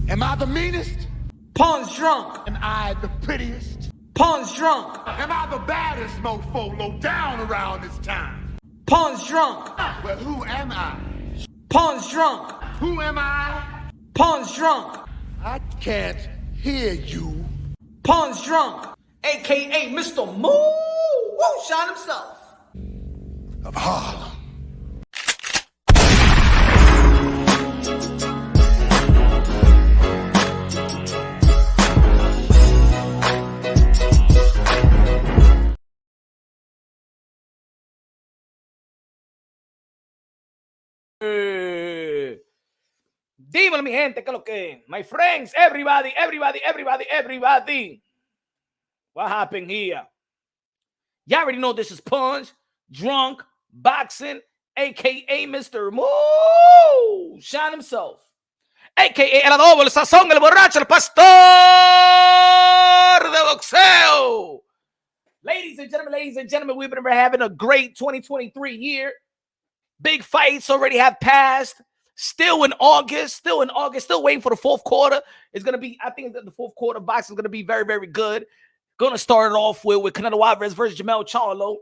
Am I the meanest? Pawn's drunk. Am I the prettiest? Pawn's drunk. Am I the baddest mofo low down around this town? Pawn's drunk. Well, who am I? Pawn's drunk. Who am I? Pawn's drunk. I can't hear you. Pawn's drunk. AKA Mr. Moonshine himself. Of Harlem. Dímelo, mi gente, que lo que. My friends, everybody. What happened here? Y'all already know this is Punch, Drunk, Boxing, a.k.a. Mr. Moonshine himself. A.k.a. el adobo, el sazón, el borracho, el pastor de boxeo. Ladies and gentlemen, we've been having a great 2023 year. Big fights already have passed. Still in August, still waiting for the fourth quarter. It's going to be, I think that the fourth quarter boxing is going to be very, very good. Going to start it off with Canelo Alvarez versus Jermell Charlo.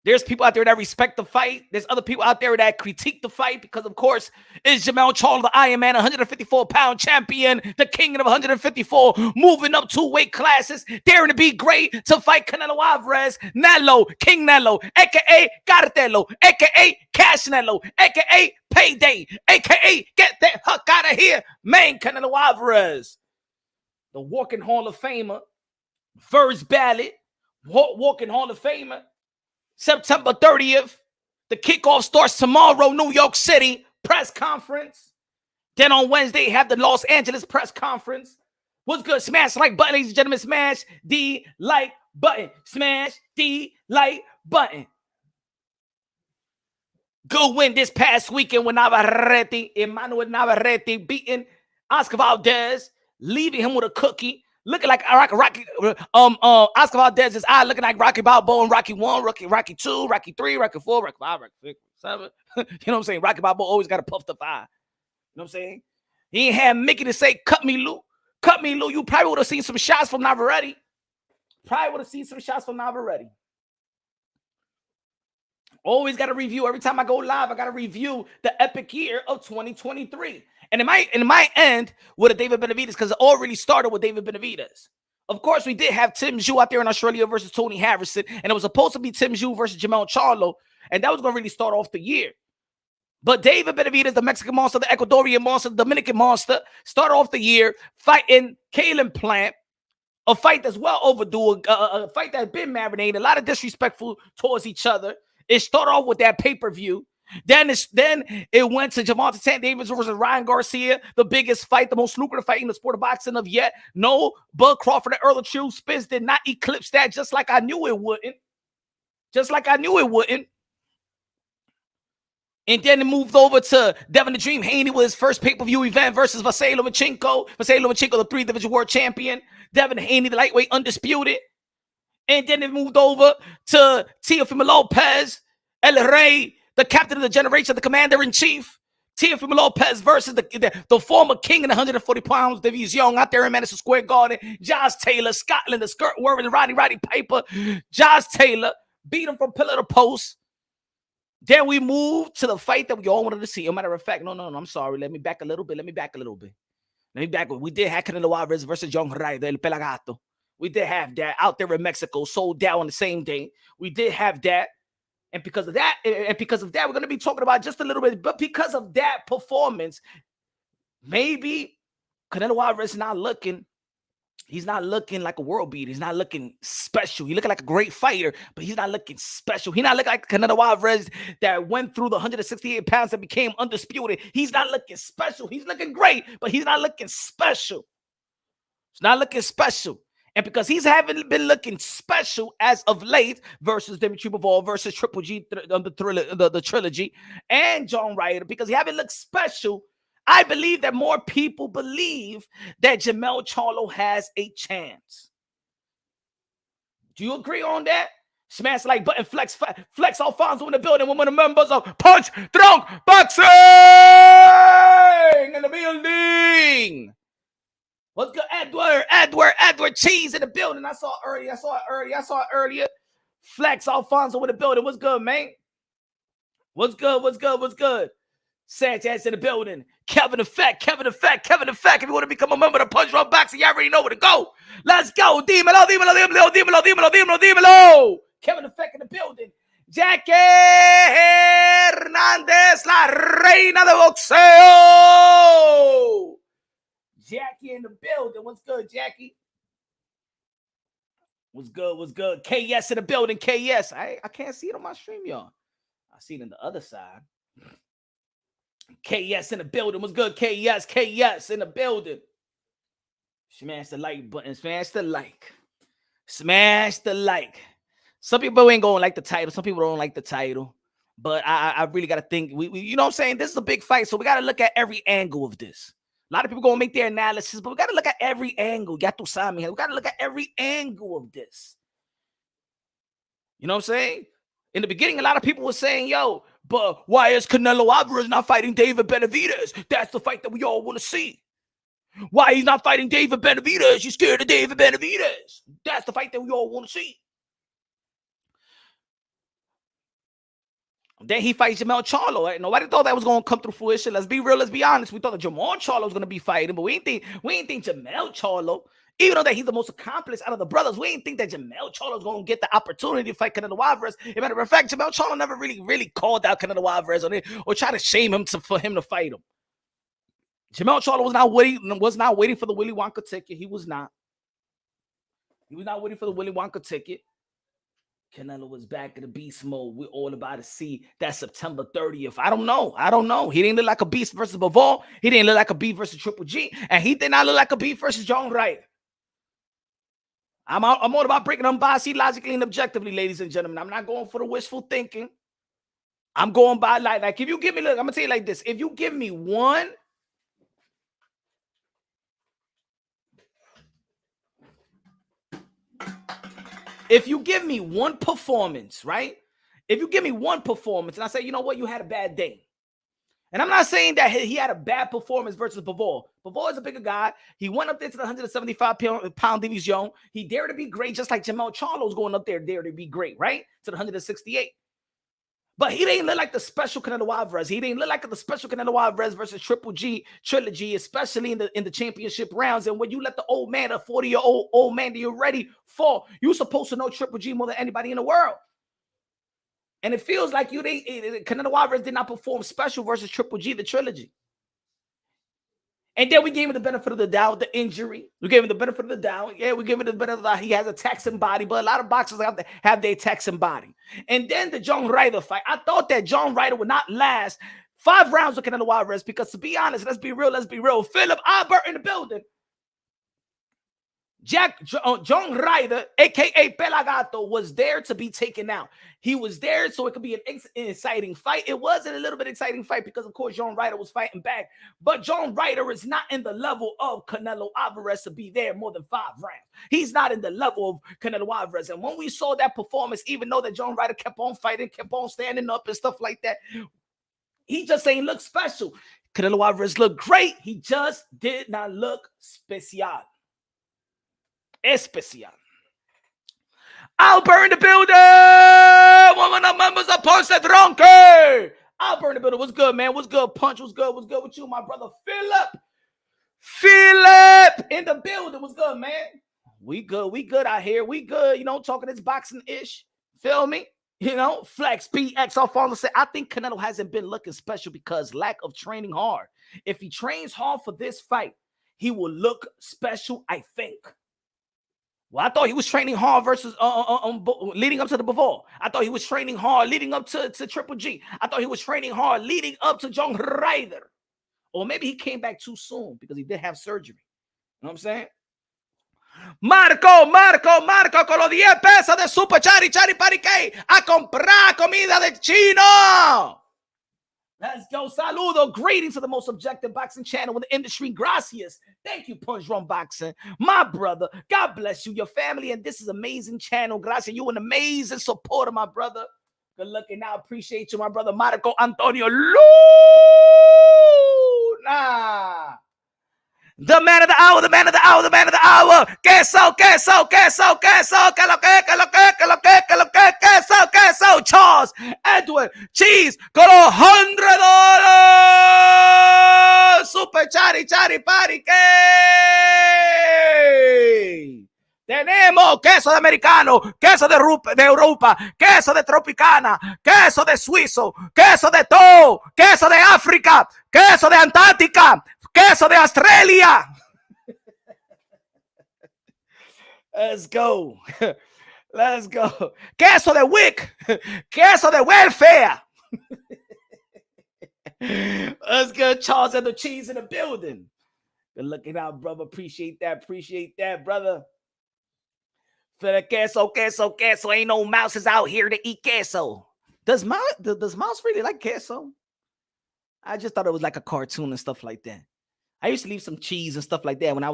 There's people out there that respect the fight. There's other people out there that critique the fight because, of course, it's Jermell Charlo, the Iron Man, 154-pound champion, the king of 154, moving up 2 weight classes, daring to be great to fight Canelo Alvarez, Nelo, King Nelo, a.k.a. Cartelo, a.k.a. Cash Nelo, a.k.a. Payday, a.k.a. Get that huck out of here, man, Canelo Alvarez. The walking Hall of Famer, first ballot, walking Hall of Famer. September 30th, the kickoff starts tomorrow, New York City, press conference. Then on Wednesday, have the Los Angeles press conference. What's good? Smash the like button, ladies and gentlemen. Smash the like button. Smash the like button. Good win this past weekend with Emmanuel Navarrete beating Oscar Valdez, leaving him with a cookie. Looking like Rocky, Oscar Valdez's eye looking like Rocky Balboa in Rocky 1, Rocky 2, Rocky 3, Rocky 4, Rocky 5, Rocky 6, 7. You know what I'm saying? Rocky Balboa always got a puffed up eye. You know what I'm saying? He ain't had Mickey to say, cut me, Lou. Cut me, Lou. You probably would have seen some shots from Navarrete. Always got to review. Every time I go live, I got to review the epic year of 2023. And it might end with a David Benavidez because it already started with David Benavidez. Of course, we did have Tim Zhu out there in Australia versus Tony Harrison, and it was supposed to be Tim Zhu versus Jermell Charlo, and that was going to really start off the year. But David Benavidez, the Mexican monster, the Ecuadorian monster, the Dominican monster, started off the year fighting Kalen Plant, a fight that's well overdue, a fight that's been marinated, a lot of disrespectful towards each other. It started off with that pay-per-view. Then it went to Gervonta St. Davis versus Ryan Garcia, the biggest fight, the most lucrative fight in the sport of boxing of yet. No, Bud Crawford and Earl of True Spence did not eclipse that, just like I knew it wouldn't. And then it moved over to Devin the Dream Haney with his first pay-per-view event versus Vasily Lomachenko. Vasily Lomachenko, the 3-division world champion. Devin Haney, the lightweight undisputed. And then it moved over to Teofimo Lopez, El Rey, the captain of the generation, the commander-in-chief. Teofimo Lopez versus the former king in 140 pounds, Davies Young, out there in Madison Square Garden. Josh Taylor, Scotland, the skirt-wearing Roddy Piper. Josh Taylor beat him from pillar to post. Then we moved to the fight that we all wanted to see. As a matter of fact, no, I'm sorry. Let me back a little bit. We did have Canelo Alvarez versus Young Ray del Pelagato. We did have that out there in Mexico, sold out on the same day. We did have that. And because of that, we're going to be talking about just a little bit. But because of that performance, maybe Canelo Alvarez is not looking. He's not looking like a world beater. He's not looking special. He's looking like a great fighter, but he's not looking special. He's not looking like Canelo Alvarez that went through the 168 pounds and became undisputed. He's not looking special. He's looking great, but he's not looking special. It's not looking special. And because he's haven't been looking special as of late versus Dimitry Bivol versus Triple G, the trilogy, and John Ryder, because he haven't looked special, I believe that more people believe that Jermell Charlo has a chance. Do you agree on that? Smash the like button, Flex Alfonso in the building, one of the members of Punch Drunk Boxing in the building. Rick Cheese in the building. I saw it earlier. Flex Alfonso in the building. What's good, man? What's good? Sanchez in the building. Kevin Effect. If you want to become a member of the Punch Drunk Boxing, you already know where to go. Let's go. Dímelo. Kevin Effect in the building. Jackie Hernandez, la reina de boxeo. Jackie in the building. What's good, Jackie? What's good? KS in the building. KS. I can't see it on my stream, y'all. I see it on the other side. KS in the building. What's good, KS? KS in the building. Smash the like button. Smash the like. Some people ain't gonna like the title. Some people don't like the title. But I really got to think. We you know what I'm saying? This is a big fight. So we got to look at every angle of this. A lot of people going to make their analysis. But we got to look at every angle. We got to look at every angle of this. You know what I'm saying? In the beginning, a lot of people were saying, yo, but why is Canelo Alvarez not fighting David Benavidez? That's the fight that we all want to see. Why he's not fighting David Benavidez? You're scared of David Benavidez. That's the fight that we all want to see. Then he fights Jermell Charlo. Right? Nobody thought that was going to come through fruition. Let's be real. Let's be honest. We thought that Jermell Charlo was going to be fighting, but we didn't think Jermell Charlo, even though that he's the most accomplished out of the brothers, we didn't think that Jermell Charlo was going to get the opportunity to fight Canelo Alvarez. As a matter of fact, Jermell Charlo never really called out Canelo Alvarez on it or tried to shame him for him to fight him. Jermell Charlo was not waiting for the Willy Wonka ticket. He was not waiting for the Willy Wonka ticket. Canelo was back in the beast mode. We're all about to see that September 30th. I don't know. He didn't look like a beast versus Bivol. He didn't look like a beast versus Triple G. And he did not look like a beast versus John Wright. I'm all about breaking them biased logically and objectively, ladies and gentlemen. I'm not going for the wishful thinking. I'm going by like if you give me, look, I'm going to tell you like this. If you give me one performance, right? If you give me one performance and I say, you know what, you had a bad day. And I'm not saying that he had a bad performance versus Bivol. Bivol is a bigger guy. He went up there to the 175-pound division. He dared to be great, just like Jermell Charlo's going up there to be great, right? To the 168. But he didn't look like the special Canelo Alvarez. He didn't look like the special Canelo Alvarez versus Triple G trilogy, especially in the championship rounds. And when you let the old man, a 40-year-old old man that you're ready for, you're supposed to know Triple G more than anybody in the world. And it feels like Canelo Alvarez did not perform special versus Triple G, the trilogy. And then we gave him the benefit of the doubt, the injury. We gave him the benefit of the doubt. Yeah, we gave him the benefit of the doubt. He has a Texan body, but a lot of boxers have their Texan body. And then the John Ryder fight. I thought that John Ryder would not last 5 rounds with Canelo Alvarez because, to be honest, let's be real. Philip Albert in the building. John Ryder, a.k.a. Pelagato, was there to be taken out. He was there so it could be an exciting fight. It wasn't a little bit exciting fight because, of course, John Ryder was fighting back. But John Ryder is not in the level of Canelo Alvarez to be there more than 5 rounds. He's not in the level of Canelo Alvarez. And when we saw that performance, even though that John Ryder kept on fighting, kept on standing up and stuff like that, he just ain't look special. Canelo Alvarez looked great. He just did not look special. Especial. Albert in the building. One of the members of Punch the Drunker. Albert in the building. What's good, man? What's good, Punch? What's good with you, my brother? Philip in the building. What's good, man? We good out here. We good, talking this boxing-ish. Feel me? Flex, PX, Alfonso said, I think Canelo hasn't been looking special because lack of training hard. If he trains hard for this fight, he will look special, I think. Well, I thought he was training hard versus leading up to the Bivol. I thought he was training hard leading up to Triple G. I thought he was training hard leading up to John Ryder. Or maybe he came back too soon because he did have surgery. You know what I'm saying? Marco, con los 10 pesos de Super Chari Parique a comprar comida de chino. Let's go. Saludo. Greetings to the most objective boxing channel in the industry. Gracias. Thank you, Punch Drunk Boxing. My brother. God bless you, your family, and this is amazing channel. Gracias. You an amazing supporter, my brother. Good looking now. Appreciate you, my brother. Marco Antonio Luna. The man of the hour, the man of the hour, the man of the hour. Queso, queso, queso, queso. Que lo que, que lo que, que lo que, que lo que, queso, queso. Charles Edward Cheese con $100. Super chari, chari, pari. ¿Qué? Tenemos queso de americano, queso de Europa, queso de tropicana, queso de suizo, queso de todo, queso de África, queso de Antártica, queso de Australia. Let's go. Let's go. Queso de WIC, queso de welfare. Let's go. Charles and the Cheese in the building. Good looking out, brother. Appreciate that, brother. For the queso, queso, queso. Ain't no mouses out here to eat queso. Does mouse really like queso? I just thought it was like a cartoon and stuff like that. I used to leave some cheese and stuff like that when I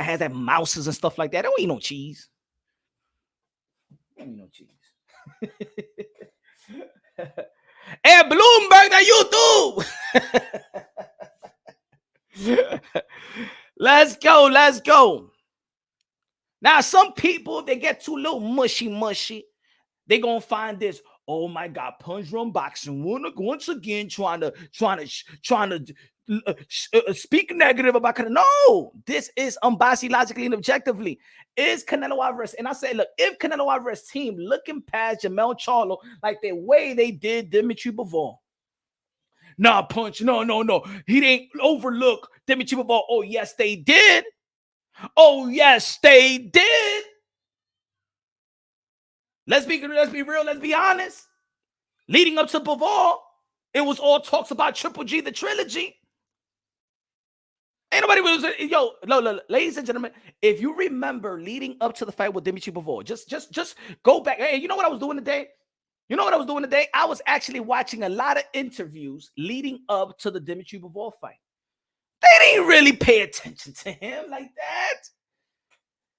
had that mouses and stuff like that. I don't eat no cheese. I don't eat no cheese. Hey, Bloomberg the YouTube. Let's go. Now, some people, they get too little mushy. They gonna find this. Oh my God, Punch Run Boxing once again trying to speak negative about Canelo. No, this is unbiased, logically, and objectively. Is Canelo Alvarez, and I say, look, if Canelo Alvarez team looking past Jermell Charlo like the way they did Dimitry Bivol. Nah, Punch, no. He didn't overlook Dimitry Bivol. Oh, yes, they did. Let's be real. Let's be honest. Leading up to Bivol, it was all talks about Triple G, the trilogy. Ain't nobody was ladies and gentlemen. If you remember, leading up to the fight with Dimitry Bivol, just go back. Hey, you know what I was doing today? I was actually watching a lot of interviews leading up to the Dimitry Bivol fight. They didn't really pay attention to him like that.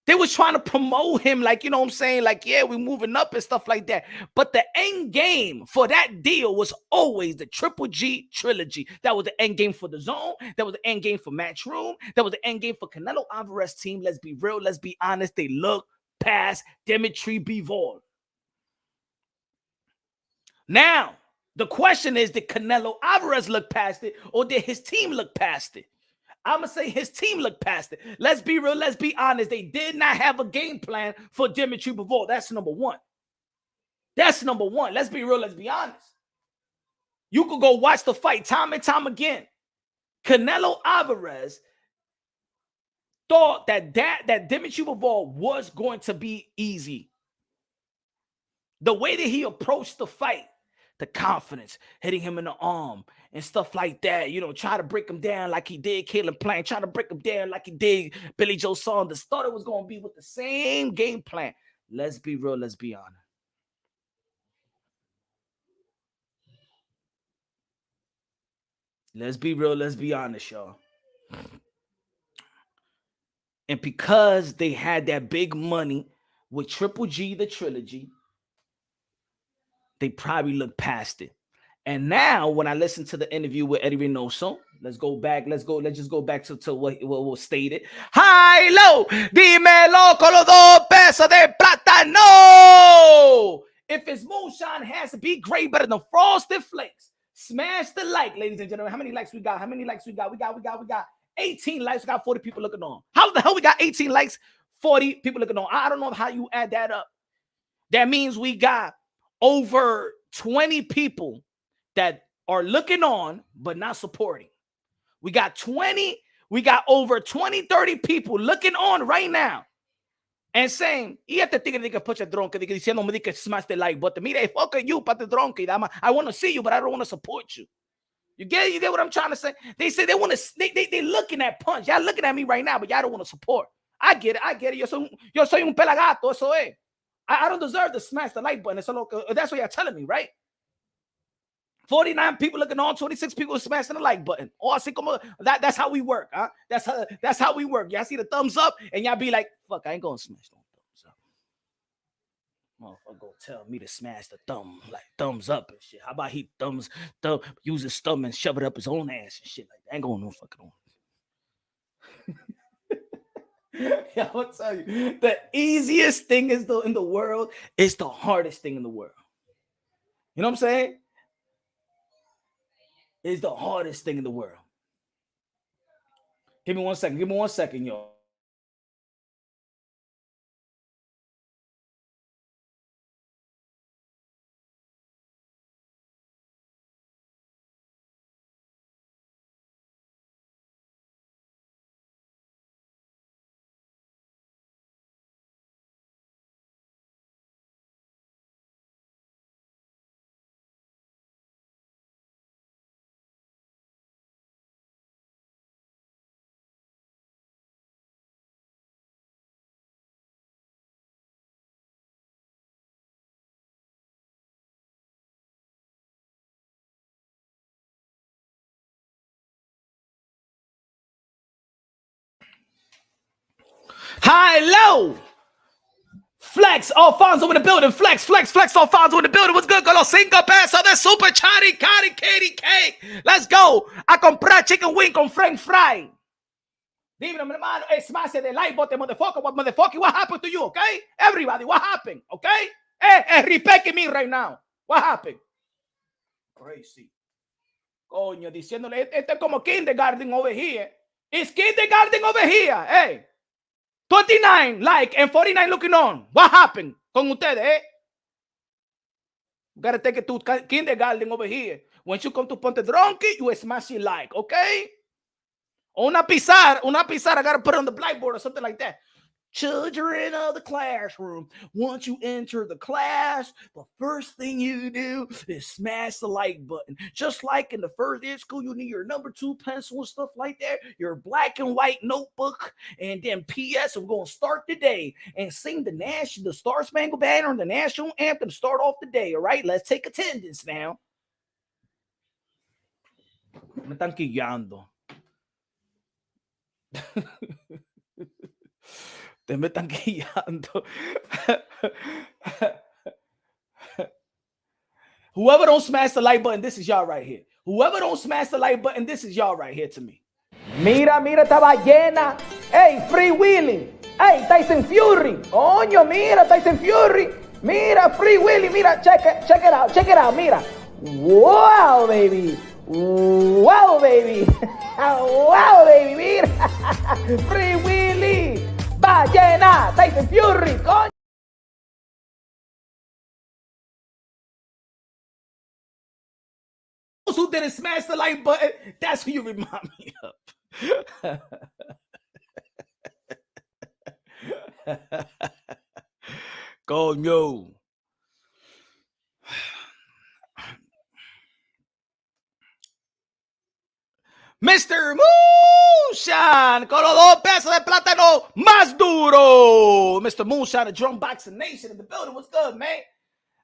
They was trying to promote him like, you know what I'm saying? Like, yeah, we're moving up and stuff like that. But the end game for that deal was always the Triple G trilogy. That was the end game for the Zone. That was the end game for Matchroom. That was the end game for Canelo Alvarez team. Let's be real. Let's be honest. They look past Dimitry Bivol. Now, the question is, did Canelo Alvarez look past it, or did his team look past it? I'm going to say his team looked past it. Let's be real. Let's be honest. They did not have a game plan for Dimitry Bivol. That's number one. Let's be real. Let's be honest. You could go watch the fight time and time again. Canelo Alvarez thought that Dimitry Bivol was going to be easy. The way that he approached the fight, the confidence, hitting him in the arm and stuff like that, try to break him down like he did Caleb Plant, try to break him down like he did Billy Joe Saunders. Thought it was going to be with the same game plan. Let's be real. Let's be honest. Let's be real. Let's be honest, y'all. And because they had that big money with Triple G, the trilogy, they probably looked past it. And now, when I listen to the interview with Eddie Reynoso, let's just go back to what was stated. High, low, dímelo con los 2 pesos de plátano. If it's moonshine, it has to be great, better than Frosted Flakes. Smash the like, ladies and gentlemen. How many likes we got? We got 18 likes. We got 40 people looking on. How the hell we got 18 likes, 40 people looking on? I don't know how you add that up. That means we got over 20 people that are looking on but not supporting. We got over 20, 30 people looking on right now and saying, y este tigre que pucha dronke, diciéndome que smash the like button. Mire, fuck you, pate dronke. I want to see you, but I don't want to support you. You get what I'm trying to say? They say they want to, they looking at Punch. Y'all looking at me right now, but y'all don't want to support. I get it. Yo soy un pelagato, eso es. I don't deserve to smash the like button. That's what y'all telling me, right? 49 people looking on, 26 people smashing the like button. Oh, así como that's how we work, huh? That's how we work. Y'all see the thumbs up, and y'all be like, fuck, I ain't gonna smash no thumbs up. Motherfucker go tell me to smash the thumbs up and shit. How about he use his thumb and shove it up his own ass and shit like that? I ain't going no fucking on. Yeah, I'll tell you, the easiest thing in the world is the hardest thing in the world. You know what I'm saying? It's the hardest thing in the world. Give me 1 second. Give me 1 second, yo. High, low. Flex, Alfonso in the building. Flex, Alfonso in the building. What's good? Con los 5 pesos de super chatty, Katie cake. Let's go. A comprar chicken wing con french fry. Dímelo, mi hermano. Smash the like button, motherfucker. What happened to you, okay? Everybody, what happened, okay? Respecting me right now. What happened? Crazy. Coño, diciéndole, esto es como kindergarten over here. It's kindergarten over here. Hey. 29 like and 49 looking on. What happened con ustedes, eh? You gotta take it to kindergarten over here. Once you come to Ponte Drunky, you smash it like, okay? Una pisar, I gotta put it on the blackboard or something like that. Children of the classroom, once you enter the class, the first thing you do is smash the like button. Just like in the first day of school, you need your number 2 pencil and stuff like that, your black and white notebook, and then P.S. we're going to start the day and sing the Star Spangled Banner and the national anthem to start off the day, all right? Let's take attendance now. Me están quillando. Te me están guiando. Whoever don't smash the like button, this is y'all right here. Whoever don't smash the like button, this is y'all right here to me. Mira esta ballena. Hey, Free Willy. Hey, Tyson Fury. Coño, mira, Tyson Fury. Mira, Free Willy. Mira, check it out. Mira. Wow, baby. Wow, baby. Wow, baby. Mira. Free Willy. Ballena, Tyson Fury, coño. Those who didn't smash the like button, that's who you remind me of. Coño. Mr. Moonshine, con los 2 pesos de plátano más duro. Mr. Moonshine, the drum boxing nation in the building. What's good, man?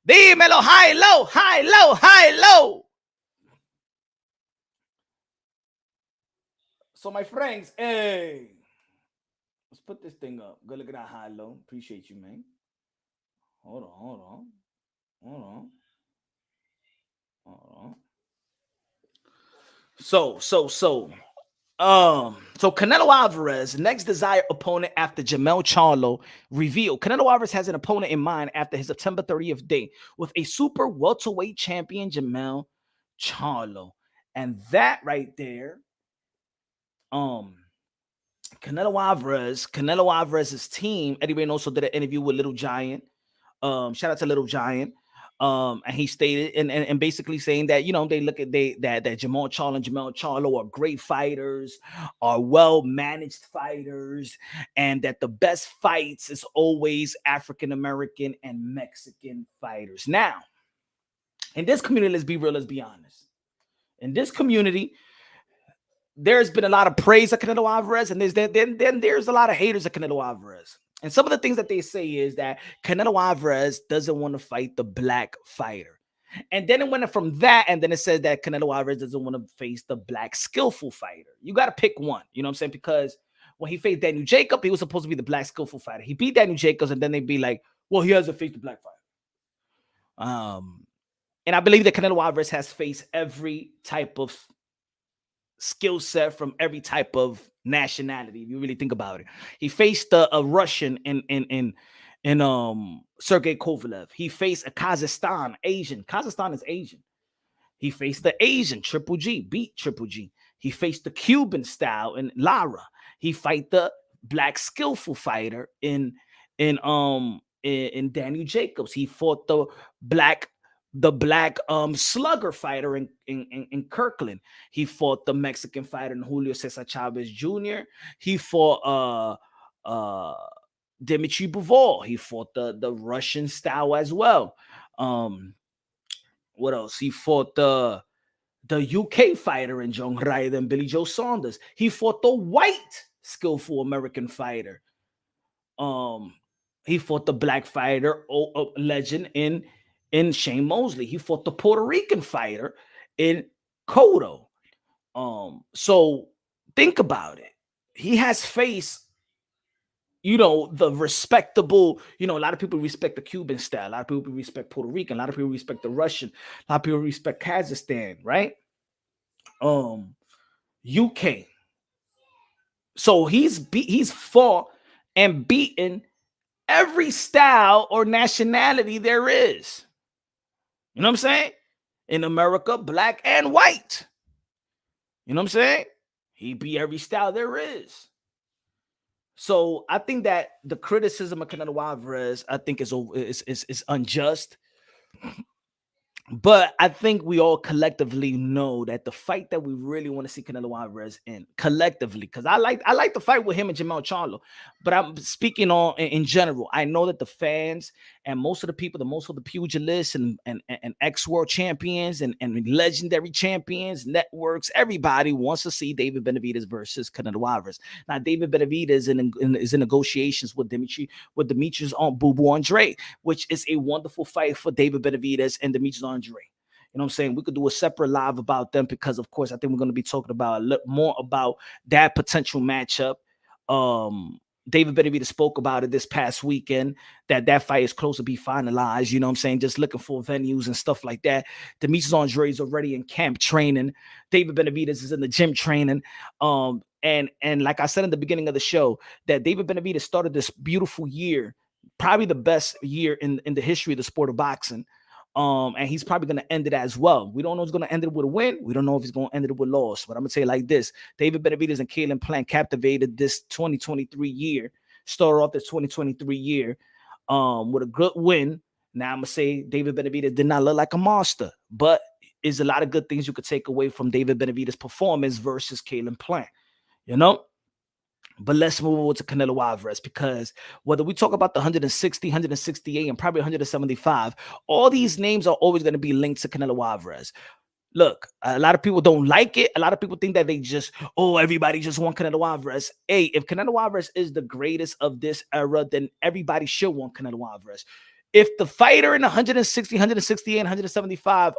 Dímelo, high, low. So, my friends, hey, let's put this thing up. Good look at that high, low. Appreciate you, man. Hold on. So Canelo Alvarez, next desired opponent after Jermell Charlo revealed. Canelo Alvarez has an opponent in mind after his September 30th date with a super welterweight champion, Jermell Charlo. And that right there, Canelo Alvarez's team, Eddie Reynoso also did an interview with Little Giant. Shout out to Little Giant. And he stated and basically saying that, you know, they look at that Jermall Charlo are great fighters, are well-managed fighters, and that the best fights is always African American and Mexican fighters. Now, in this community, let's be real, let's be honest. In this community, there's been a lot of praise of Canelo Alvarez, and then there's a lot of haters of Canelo Alvarez. And some of the things that they say is that Canelo Alvarez doesn't want to fight the black fighter. And then it went from that, and then it says that Canelo Alvarez doesn't want to face the black skillful fighter. You got to pick one, you know what I'm saying? Because when he faced Daniel Jacobs, he was supposed to be the black skillful fighter. He beat Daniel Jacobs, and then they'd be like, well, he hasn't faced the black fighter. And I believe that Canelo Alvarez has faced every type of skill set from every type of nationality. If you really think about it, he faced a Russian in Sergey Kovalev. He faced a Kazakhstan Asian. Kazakhstan is Asian. He faced the Asian Triple G, beat Triple G. He faced the Cuban style in Lara. He fight the black skillful fighter in Daniel Jacobs. He fought the black slugger fighter in Kirkland. He fought the Mexican fighter in Julio Cesar Chavez Jr. He fought Dimitry Bivol. He fought the Russian style as well. What else? He fought the UK fighter in John Ryder and Billy Joe Saunders. He fought the white skillful American fighter. He fought the black fighter legend in Shane Mosley. He fought the Puerto Rican fighter in Cotto. So think about it. He has faced, the respectable, a lot of people respect the Cuban style. A lot of people respect Puerto Rican. A lot of people respect the Russian. A lot of people respect Kazakhstan, right? UK. So he's fought and beaten every style or nationality there is. You know what I'm saying? In America, black and white. You know what I'm saying? He beat every style there is. So I think that the criticism of Canelo Alvarez, I think is unjust. But I think we all collectively know that the fight that we really want to see Canelo Alvarez in collectively, because I like the fight with him and Jermell Charlo, but I'm speaking on in general. I know that the fans and most of the people, most of the pugilists and ex-world champions and legendary champions, networks, everybody wants to see David Benavidez versus Canelo Alvarez. Now, David Benavidez is in negotiations with Dimitri's on Boo Andre, which is a wonderful fight for David Benavidez and Dimitri's Andre. You know what I'm saying? We could do a separate live about them because, of course, I think we're going to be talking about a little more about that potential matchup. David Benavidez spoke about it this past weekend, that fight is close to be finalized. You know what I'm saying? Just looking for venues and stuff like that. Demetrius Andre is already in camp training. David Benavidez is in the gym training. And like I said in the beginning of the show, that David Benavidez started this beautiful year, probably the best year in the history of the sport of boxing. And he's probably going to end it as well. We don't know if he's going to end it with a win. We don't know if he's going to end it with a loss. But I'm going to say it like this. David Benavidez and Kalen Plant captivated this 2023 year. Started off this 2023 year with a good win. Now I'm going to say David Benavidez did not look like a monster. But there's a lot of good things you could take away from David Benavidez' performance versus Kalen Plant. But let's move over to Canelo Alvarez, because whether we talk about the 160, 168, and probably 175, all these names are always going to be linked to Canelo Alvarez. Look, a lot of people don't like it. A lot of people think that everybody just want Canelo Alvarez. Hey, if Canelo Alvarez is the greatest of this era, then everybody should want Canelo Alvarez. If the fighter in 160, 168, and 175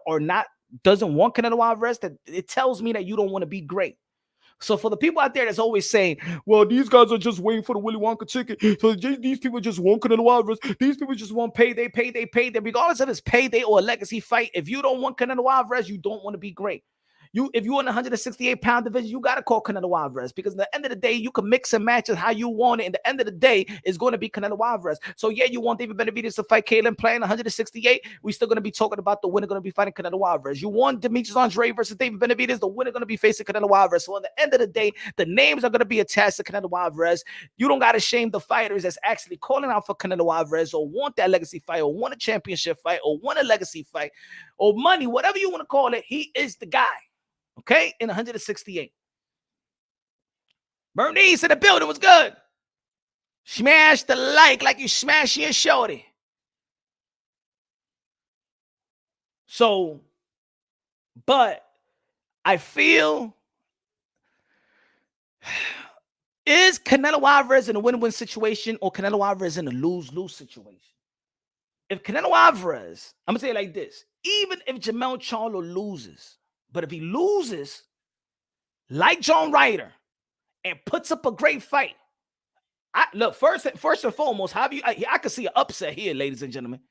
doesn't want Canelo Alvarez, that it tells me that you don't want to be great. So for the people out there that's always saying, well, these guys are just waiting for the Willy Wonka chicken. So these people just want Canelo Alvarez. These people just want payday. Regardless of his payday or a legacy fight, if you don't want Canelo Alvarez, you don't want to be great. If you're in the 168-pound division, you got to call Canelo Alvarez, because at the end of the day, you can mix and match it how you want it. And at the end of the day, it's going to be Canelo Alvarez. So, yeah, you want David Benavidez to fight Kalen Plant 168. We're still going to be talking about the winner going to be fighting Canelo Alvarez. You want Demetrius Andre versus David Benavidez, the winner going to be facing Canelo Alvarez. So, at the end of the day, the names are going to be attached to Canelo Alvarez. You don't got to shame the fighters that's actually calling out for Canelo Alvarez, or want that legacy fight, or want a championship fight, or want a legacy fight, or money, whatever you want to call it. He is the guy. Okay, in 168. Bernice in the building was good. Smash the like you smash your shorty. So, but I feel, is Canelo Alvarez in a win-win situation, or Canelo Alvarez in a lose-lose situation? If Canelo Alvarez, I'm going to say it like this, even if Jermell Charlo loses, but if he loses, like John Ryder, and puts up a great fight, first and foremost, I can see an upset here, ladies and gentlemen.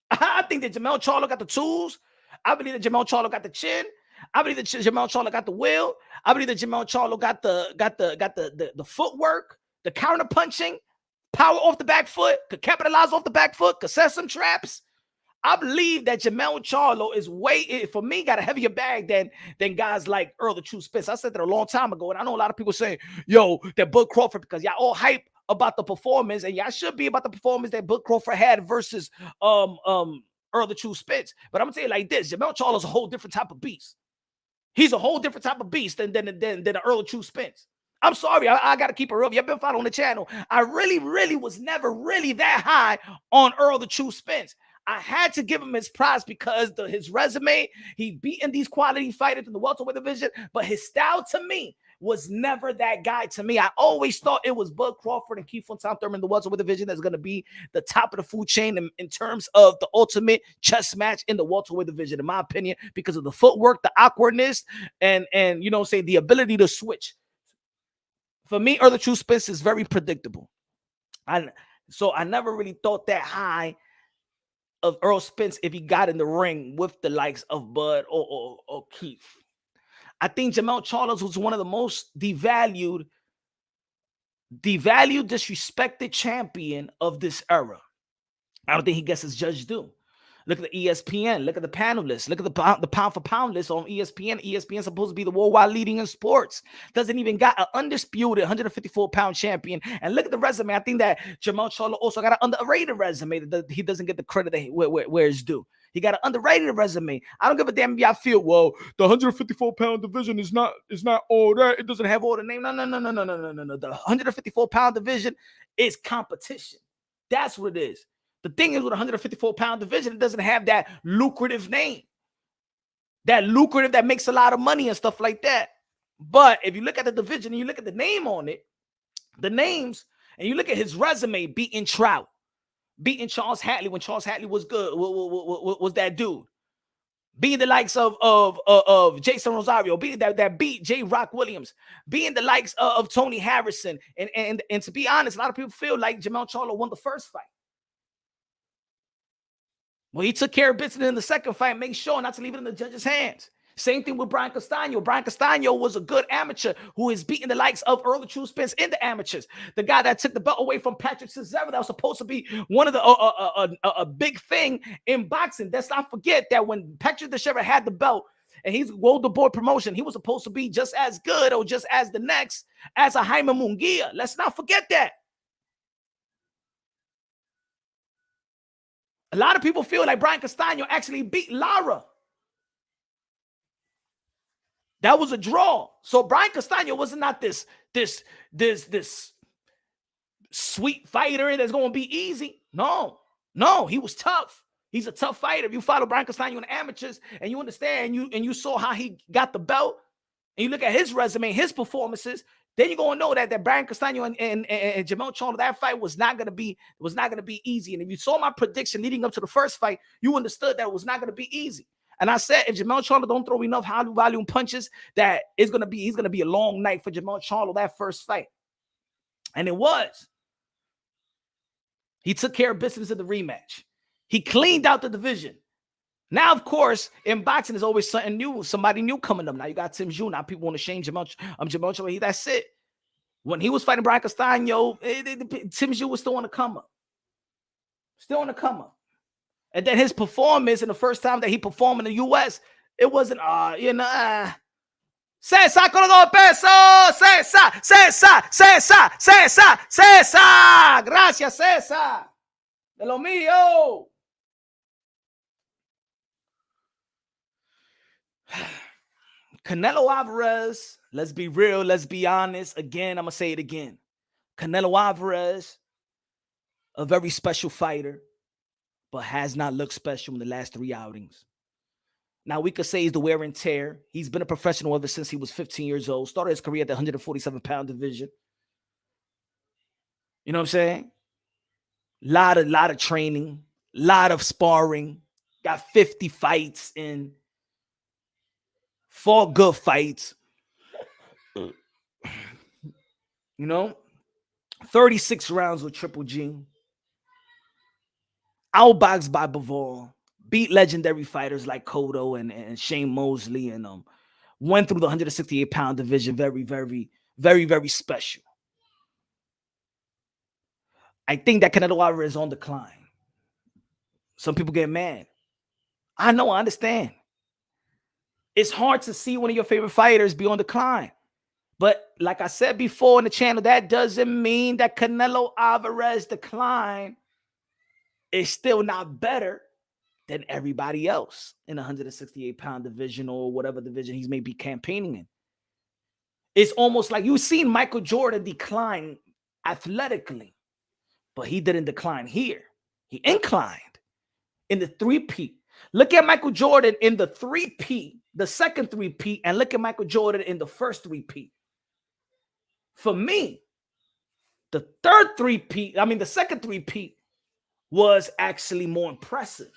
I think that Jermell Charlo got the tools. I believe that Jermell Charlo got the chin. I believe that Jermell Charlo got the will. I believe that Jermell Charlo got the footwork, the counter punching, power off the back foot, could capitalize off the back foot, could set some traps. I believe that Jermell Charlo is for me, got a heavier bag than guys like Earl the True Spence. I said that a long time ago, and I know a lot of people saying, yo, that Bud Crawford, because y'all all hype about the performance, and y'all should be about the performance that Bud Crawford had versus Earl the True Spence. But I'm gonna tell you like this: Jermell Charlo is a whole different type of beast. He's a whole different type of beast than the Earl the True Spence. I'm sorry, I got to keep it real. You've been following the channel. I really was never really that high on Earl the True Spence. I had to give him his props because his resume, he beaten these quality fighters in the welterweight division, but his style to me was never that guy to me. I always thought it was Bud Crawford and Keith Fontaine Thurman in the welterweight division that's going to be the top of the food chain in terms of the ultimate chess match in the welterweight division, in my opinion, because of the footwork, the awkwardness, and you know, say the ability to switch. For me, Earl the True Spence is very predictable. So I never really thought that high of Earl Spence if he got in the ring with the likes of Bud or Keith. I think Jermell Charlo was one of the most devalued, disrespected champion of this era. I don't think he gets his judge due. Look at the ESPN. Look at the panel list. Look at the pound for pound list on ESPN. ESPN supposed to be the worldwide leading in sports. Doesn't even got an undisputed 154-pound champion. And look at the resume. I think that Jermell Charlo also got an underrated resume that he doesn't get the credit where it's due. He got an underrated resume. I don't give a damn if y'all feel, well, the 154-pound division is not all that. It doesn't have all the name. No. The 154-pound division is competition. That's what it is. The thing is with a 154-pound division, it doesn't have that lucrative name. That lucrative that makes a lot of money and stuff like that. But if you look at the division and you look at the name on it, the names, and you look at his resume, beating Trout, beating Charles Hatley when Charles Hatley was good, was that dude. Being the likes of Jason Rosario, being that beat J. Rock Williams, being the likes of Tony Harrison. And to be honest, a lot of people feel like Jermell Charlo won the first fight. Well, he took care of business in the second fight, make sure not to leave it in the judge's hands. Same thing with Brian Castaño. Brian Castaño was a good amateur who is beating the likes of Earl the True Spence in the amateurs. The guy that took the belt away from Patrick Cesaro, that was supposed to be one of the a big thing in boxing. Let's not forget that when Patrick Cesaro had the belt and he's World of Board promotion, he was supposed to be just as good or just as the next as a Jaime Munguia. Let's not forget that. A lot of people feel like Brian Castaño actually beat Lara. That was a draw. So Brian Castaño was not this sweet fighter that's going to be easy. No, he was tough. He's a tough fighter. If you follow Brian Castaño in the amateurs and you understand and you saw how he got the belt and you look at his resume, his performances, then you're gonna know that Brian Castaño and Jermell Charlo, that fight was not gonna be easy. And if you saw my prediction leading up to the first fight, you understood that it was not gonna be easy. And I said, if Jermell Charlo don't throw enough high volume punches, that he's gonna be a long night for Jermell Charlo that first fight. And it was. He took care of business in the rematch. He cleaned out the division. Now, of course, in boxing, there's always something new, somebody new coming up. Now you got Tim Zhu. Now people want to shame Jermell Charlo. That's it. When he was fighting Brian Castaño, Tim Zhu was still on the come up. And then his performance in the first time that he performed in the U.S., it wasn't, César con los 2 pesos. César. Gracias, César. De lo mío. Canelo Alvarez, let's be real, let's be honest. Again, I'm going to say it again. Canelo Alvarez, a very special fighter, but has not looked special in the last 3 outings. Now, we could say he's the wear and tear. He's been a professional ever since he was 15 years old. Started his career at the 147-pound division. You know what I'm saying? Lot of training, lot of sparring. Got 50 fights in. Fought good fights. You know? 36 rounds with Triple G. Outboxed by Bivol. beat legendary fighters like Cotto and Shane Mosley, and went through the 168-pound division. Very, very, very, very special. I think that Canelo Alvarez is on decline. Some people get mad. I know, I understand. It's hard to see one of your favorite fighters be on decline. But like I said before in the channel, that doesn't mean that Canelo Alvarez decline is still not better than everybody else in the 168-pound division or whatever division he's maybe campaigning in. It's almost like you've seen Michael Jordan decline athletically, but he didn't decline here. He inclined in the 3-peat. Look at Michael Jordan in the 3-peat, the second 3-peat, and look at Michael Jordan in the first 3-peat. For me, the third 3-peat, the second 3-peat was actually more impressive.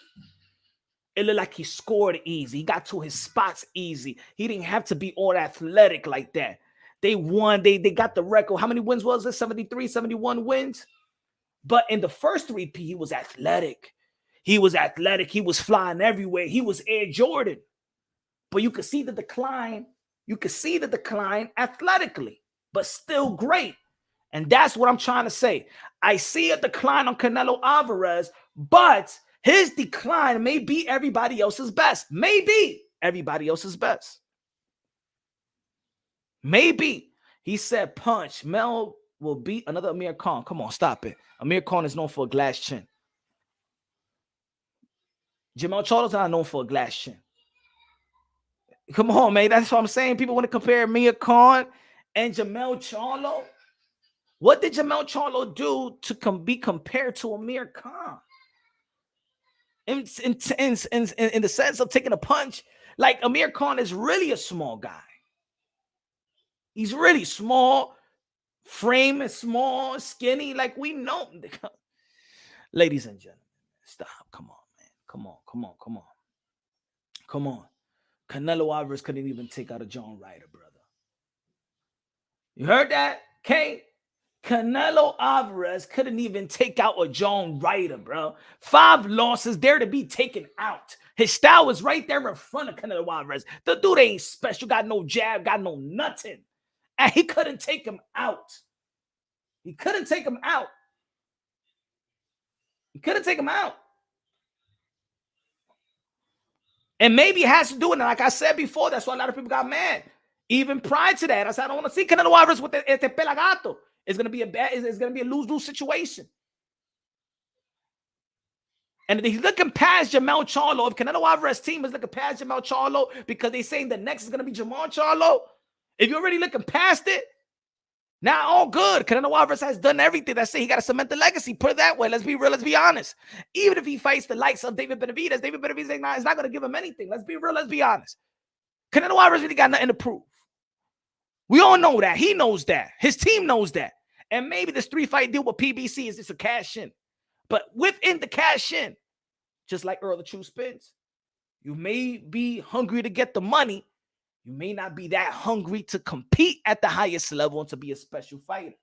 It looked like he scored easy. He got to his spots easy. He didn't have to be all athletic like that. They won. They got the record. How many wins was it? 73, 71 wins? But in the first 3-peat, he was athletic. He was athletic. He was flying everywhere. He was Air Jordan. But you could see the decline. You could see the decline athletically, but still great. And that's what I'm trying to say. I see a decline on Canelo Alvarez, but his decline may be everybody else's best. Maybe everybody else's best. Maybe. He said punch. Mel will beat another Amir Khan. Come on, stop it. Amir Khan is known for a glass chin. Jermell Charlo's not known for a glass chin. Come on, man. That's what I'm saying. People want to compare Amir Khan and Jermell Charlo. What did Jermell Charlo do to be compared to Amir Khan? In the sense of taking a punch, like Amir Khan is really a small guy. He's really small. Frame is small, skinny. Like we know. Ladies and gentlemen, stop. Come on, man. Come on. Canelo Alvarez couldn't even take out a John Ryder, brother. You heard that? Okay. Canelo Alvarez couldn't even take out a John Ryder, bro. 5 losses there to be taken out. His style was right there in front of Canelo Alvarez. The dude ain't special, got no jab, got no nothing. And he couldn't take him out. He couldn't take him out. And maybe it has to do with it. Like I said before, that's why a lot of people got mad. Even prior to that, I said, I don't want to see Canelo Alvarez with este pelagato. It's gonna be a lose-lose situation. And if he's looking past Jermell Charlo, if Canelo Alvarez team is looking past Jermell Charlo because they're saying the next is gonna be Jermall Charlo, if you're already looking past it, now all good. Canelo Alvarez has done everything. That's it. He got to cement the legacy. Put it that way. Let's be real. Let's be honest. Even if he fights the likes of David Benavidez, is not gonna give him anything. Let's be real. Let's be honest. Canelo Alvarez really got nothing to prove. We all know that. He knows that. His team knows that. And maybe this 3-fight deal with PBC is just a cash in. But within the cash in, just like Earl the True Spins, you may be hungry to get the money. You may not be that hungry to compete at the highest level and to be a special fighter.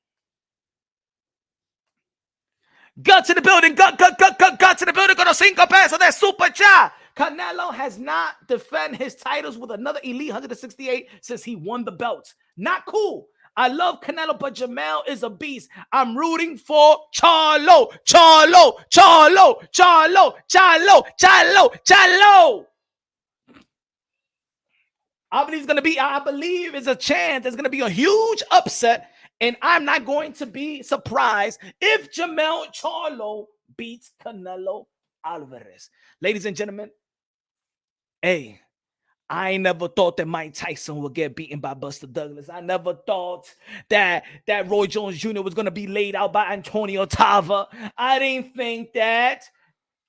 Gut to the building. Gut to the building. Gonna cinco pesos. That's super chat. Canelo has not defended his titles with another elite 168 since he won the belts. Not cool. I love Canelo, but Jermell is a beast. I'm rooting for Charlo. I believe it's a chance. There's going to be a huge upset, and I'm not going to be surprised if Jermell Charlo beats Canelo Alvarez. Ladies and gentlemen, hey, I never thought that Mike Tyson would get beaten by Buster Douglas. I never thought that Roy Jones Jr. was going to be laid out by Antonio Tava. I didn't think that.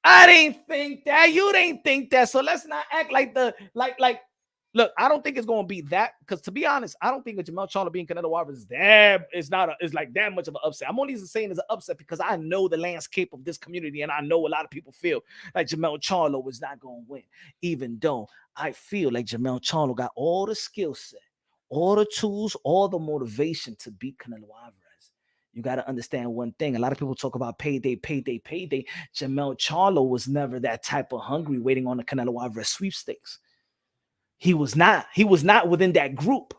You didn't think that. So let's not act like look, I don't think it's going to be that, because to be honest, I don't think that Jermell Charlo being Canelo Alvarez is like that much of an upset. I'm only saying it's an upset because I know the landscape of this community, and I know a lot of people feel like Jermell Charlo is not going to win, even though I feel like Jermell Charlo got all the skill set, all the tools, all the motivation to beat Canelo Alvarez. You got to understand one thing. A lot of people talk about payday, payday, payday. Jermell Charlo was never that type of hungry waiting on the Canelo Alvarez sweepstakes. He was not. He was not within that group.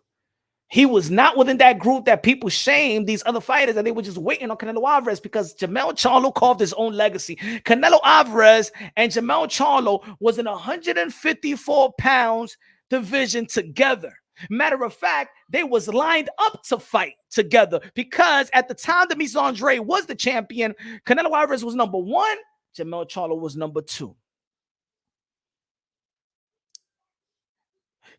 He was not within that group that people shamed these other fighters and they were just waiting on Canelo Alvarez because Jermell Charlo carved his own legacy. Canelo Alvarez and Jermell Charlo was in 154 pounds division together. Matter of fact, they was lined up to fight together because at the time Dimitry Andre was the champion, Canelo Alvarez was number 1, Jermell Charlo was number 2.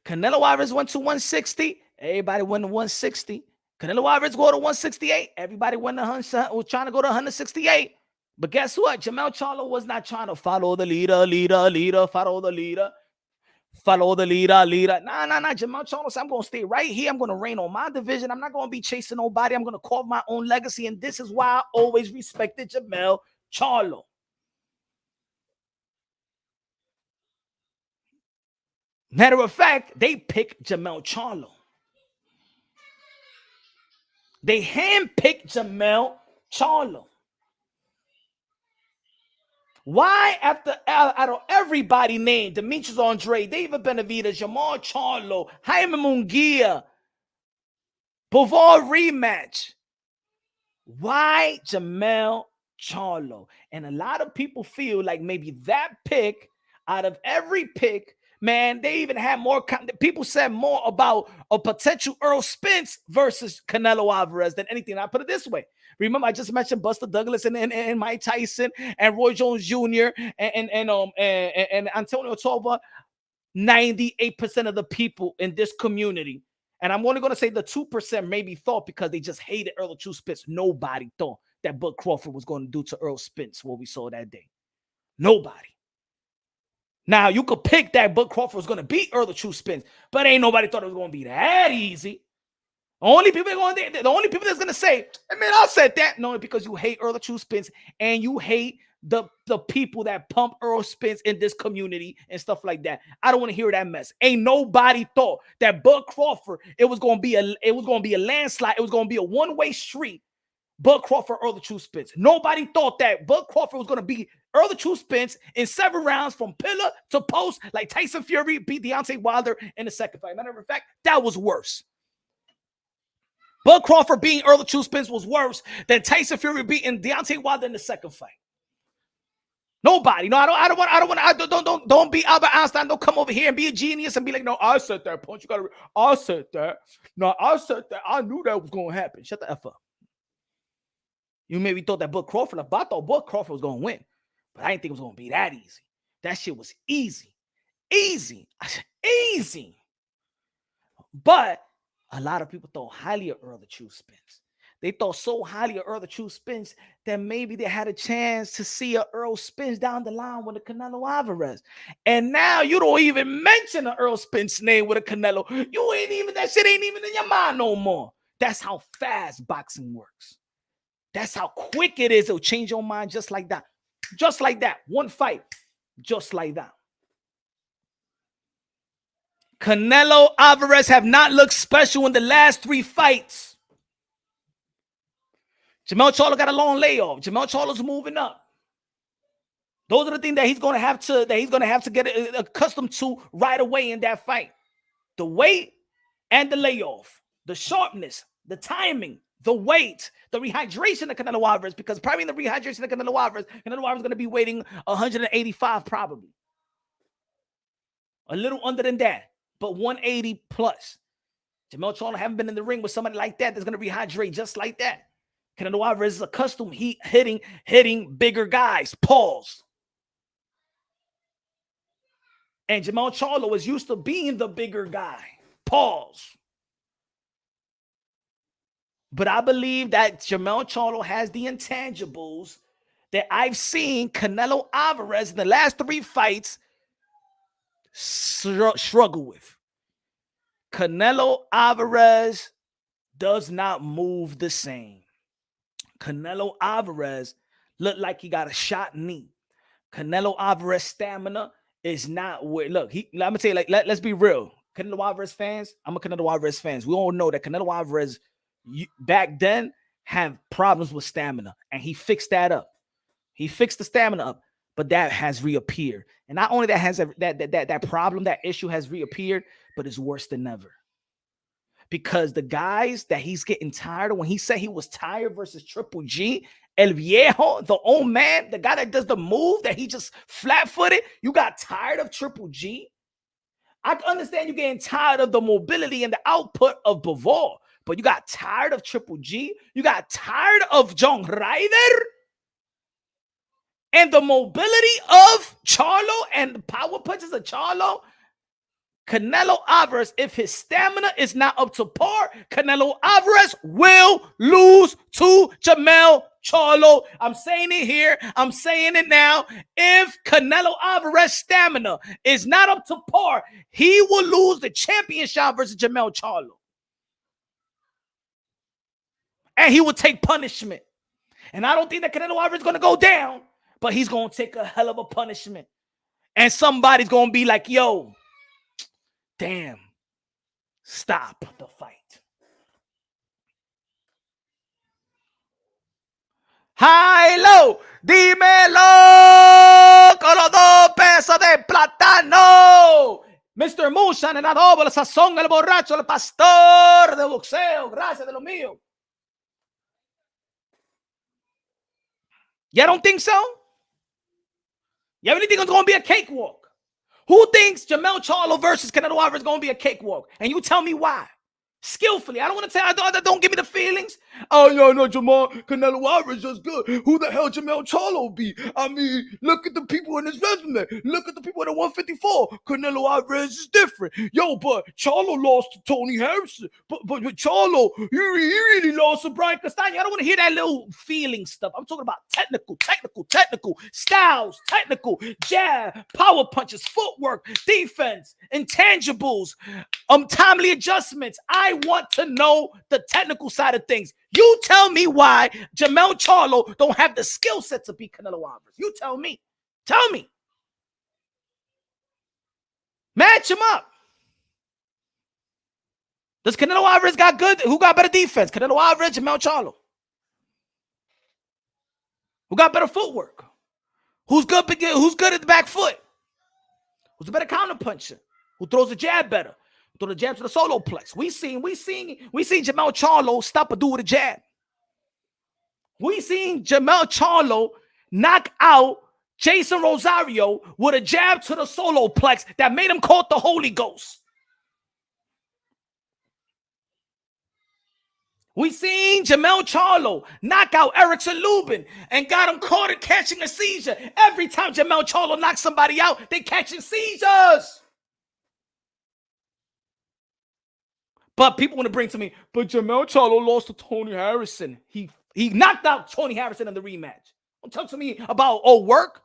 Canelo Alvarez went to 160. Everybody went to 160. Canelo Alvarez go to 168. Everybody went to was trying to go to 168. But guess what? Jermell Charlo was not trying to follow the leader, follow the leader. Nah. Jermell Charlo said, I'm going to stay right here. I'm going to reign on my division. I'm not going to be chasing nobody. I'm going to carve my own legacy. And this is why I always respected Jermell Charlo. Matter of fact, they picked Jermell Charlo. They handpicked Jermell Charlo. Why, out of everybody named Dimitry Andre, David Benavidez, Jermell Charlo, Jaime Munguia, Bivol rematch? Why Jermell Charlo? And a lot of people feel like maybe that pick, out of every pick, man, they even had more. People said more about a potential Earl Spence versus Canelo Alvarez than anything. I put it this way. Remember, I just mentioned Buster Douglas and Mike Tyson and Roy Jones Jr. and Antonio Tova. 98% of the people in this community, and I'm only going to say the 2% maybe thought because they just hated Earl True Spence. Nobody thought that Bud Crawford was going to do to Earl Spence what we saw that day. Nobody. Now, you could pick that Bud Crawford was going to beat Earl True Spence, but ain't nobody thought it was going to be that easy. The only people that's going to say, I mean, I said that, no, because you hate Earl True Spence and you hate the people that pump Earl Spence in this community and stuff like that. I don't want to hear that mess. Ain't nobody thought that Bud Crawford, it was going to be a landslide. It was going to be a one-way street. Bud Crawford, Earl True Spence. Nobody thought that Bud Crawford was going to be Earl True Spence in 7 rounds from pillar to post like Tyson Fury beat Deontay Wilder in the second fight. Matter of fact, that was worse. Bud Crawford beating Earl True Spence was worse than Tyson Fury beating Deontay Wilder in the second fight. Nobody. No, don't be Albert Einstein. Don't come over here and be a genius and be like, no, I said that, Punch. I said that. No, I said that. I knew that was going to happen. Shut the F up. You maybe thought that Bud Crawford, but I thought Bud Crawford was going to win. But I didn't think it was going to be that easy. That shit was easy. Easy. But a lot of people thought highly of Earl True Spence. They thought so highly of Earl True Spence that maybe they had a chance to see a Earl Spence down the line with a Canelo Alvarez. And now you don't even mention an Earl Spence name with a Canelo. That shit ain't even in your mind no more. That's how fast boxing works. That's how quick it is. It'll change your mind just like that. Just like that. One fight. Just like that. Canelo Alvarez have not looked special in the last 3 fights. Jermell Charlo got a long layoff. Jermell Charlo's moving up. Those are the things that he's going to have to get accustomed to right away in that fight. The weight and the layoff, the sharpness, the timing, the weight, the rehydration of Canelo Alvarez, because probably in the rehydration of Canelo Alvarez is going to be waiting 185 probably. A little under than that, but 180 plus. Jermell Charlo haven't been in the ring with somebody like that that's going to rehydrate just like that. Canelo Alvarez is accustomed hitting bigger guys. Pause. And Jermell Charlo is used to being the bigger guy. Pause. But I believe that Jermell Charlo has the intangibles that I've seen Canelo Alvarez in the last 3 fights struggle with. Canelo Alvarez does not move the same. Canelo Alvarez looked like he got a shot knee. Canelo Alvarez stamina is not where. Look, I'm gonna tell you, let's be real. Canelo Alvarez fans, I'm a Canelo Alvarez fans. We all know that Canelo Alvarez back then have problems with stamina, and he fixed that up. He fixed the stamina up, but that has reappeared. And not only that has that problem, that issue has reappeared, but it's worse than ever. Because the guys that he's getting tired of, when he said he was tired versus Triple G, El Viejo, the old man, the guy that does the move that he just flat-footed, you got tired of Triple G. I understand you getting tired of the mobility and the output of Bivol, but you got tired of Triple G. You got tired of John Ryder and the mobility of Charlo and the power punches of Charlo. Canelo Alvarez, if his stamina is not up to par, Canelo Alvarez will lose to Jermell Charlo. I'm saying it here. I'm saying it now. If Canelo Alvarez's stamina is not up to par, he will lose the championship versus Jermell Charlo. And he will take punishment. And I don't think that Canelo Alvarez is going to go down, but he's going to take a hell of a punishment. And somebody's going to be like, yo, damn, stop the fight. High low, dímelo con los 2 pesos de plátano. Mr. Moonshine, el adobo, la sazón, el borracho, el pastor de boxeo. Gracias de lo mío. You don't think so? You really think it's going to be a cakewalk? Who thinks Jermell Charlo versus Canelo Alvarez is going to be a cakewalk? And you tell me why. Skillfully. I don't want to tell you. Don't give me the feelings. Oh, no, Jermall. Canelo Alvarez is good. Who the hell Jermell Charlo be? I mean, look at the people in his resume. Look at the people at 154. Canelo Alvarez is different. Yo, but Charlo lost to Tony Harrison. But Charlo, he really lost to Brian Castano. I don't want to hear that little feeling stuff. I'm talking about technical, styles, technical, jab, power punches, footwork, defense, intangibles, timely adjustments. I want to know the technical side of things. You tell me why Jermell Charlo don't have the skill set to beat Canelo Alvarez. You tell me. Tell me. Match him up. Does Canelo Alvarez got good? Who got better defense? Canelo Alvarez, Jermell Charlo. Who got better footwork? Who's good at the back foot? Who's a better counter puncher? Who throws the jab better? Throw the jab to the solo plex. We seen Jermell Charlo stop a dude with a jab. We seen Jermell Charlo knock out Jason Rosario with a jab to the solo plex that made him call it the Holy Ghost. We seen Jermell Charlo knock out Erickson Lubin and got him caught in catching a seizure. Every time Jermell Charlo knocks somebody out, they catching seizures. But people want to bring to me, but Jermell Charlo lost to Tony Harrison. He knocked out Tony Harrison in the rematch. Don't talk to me about, work.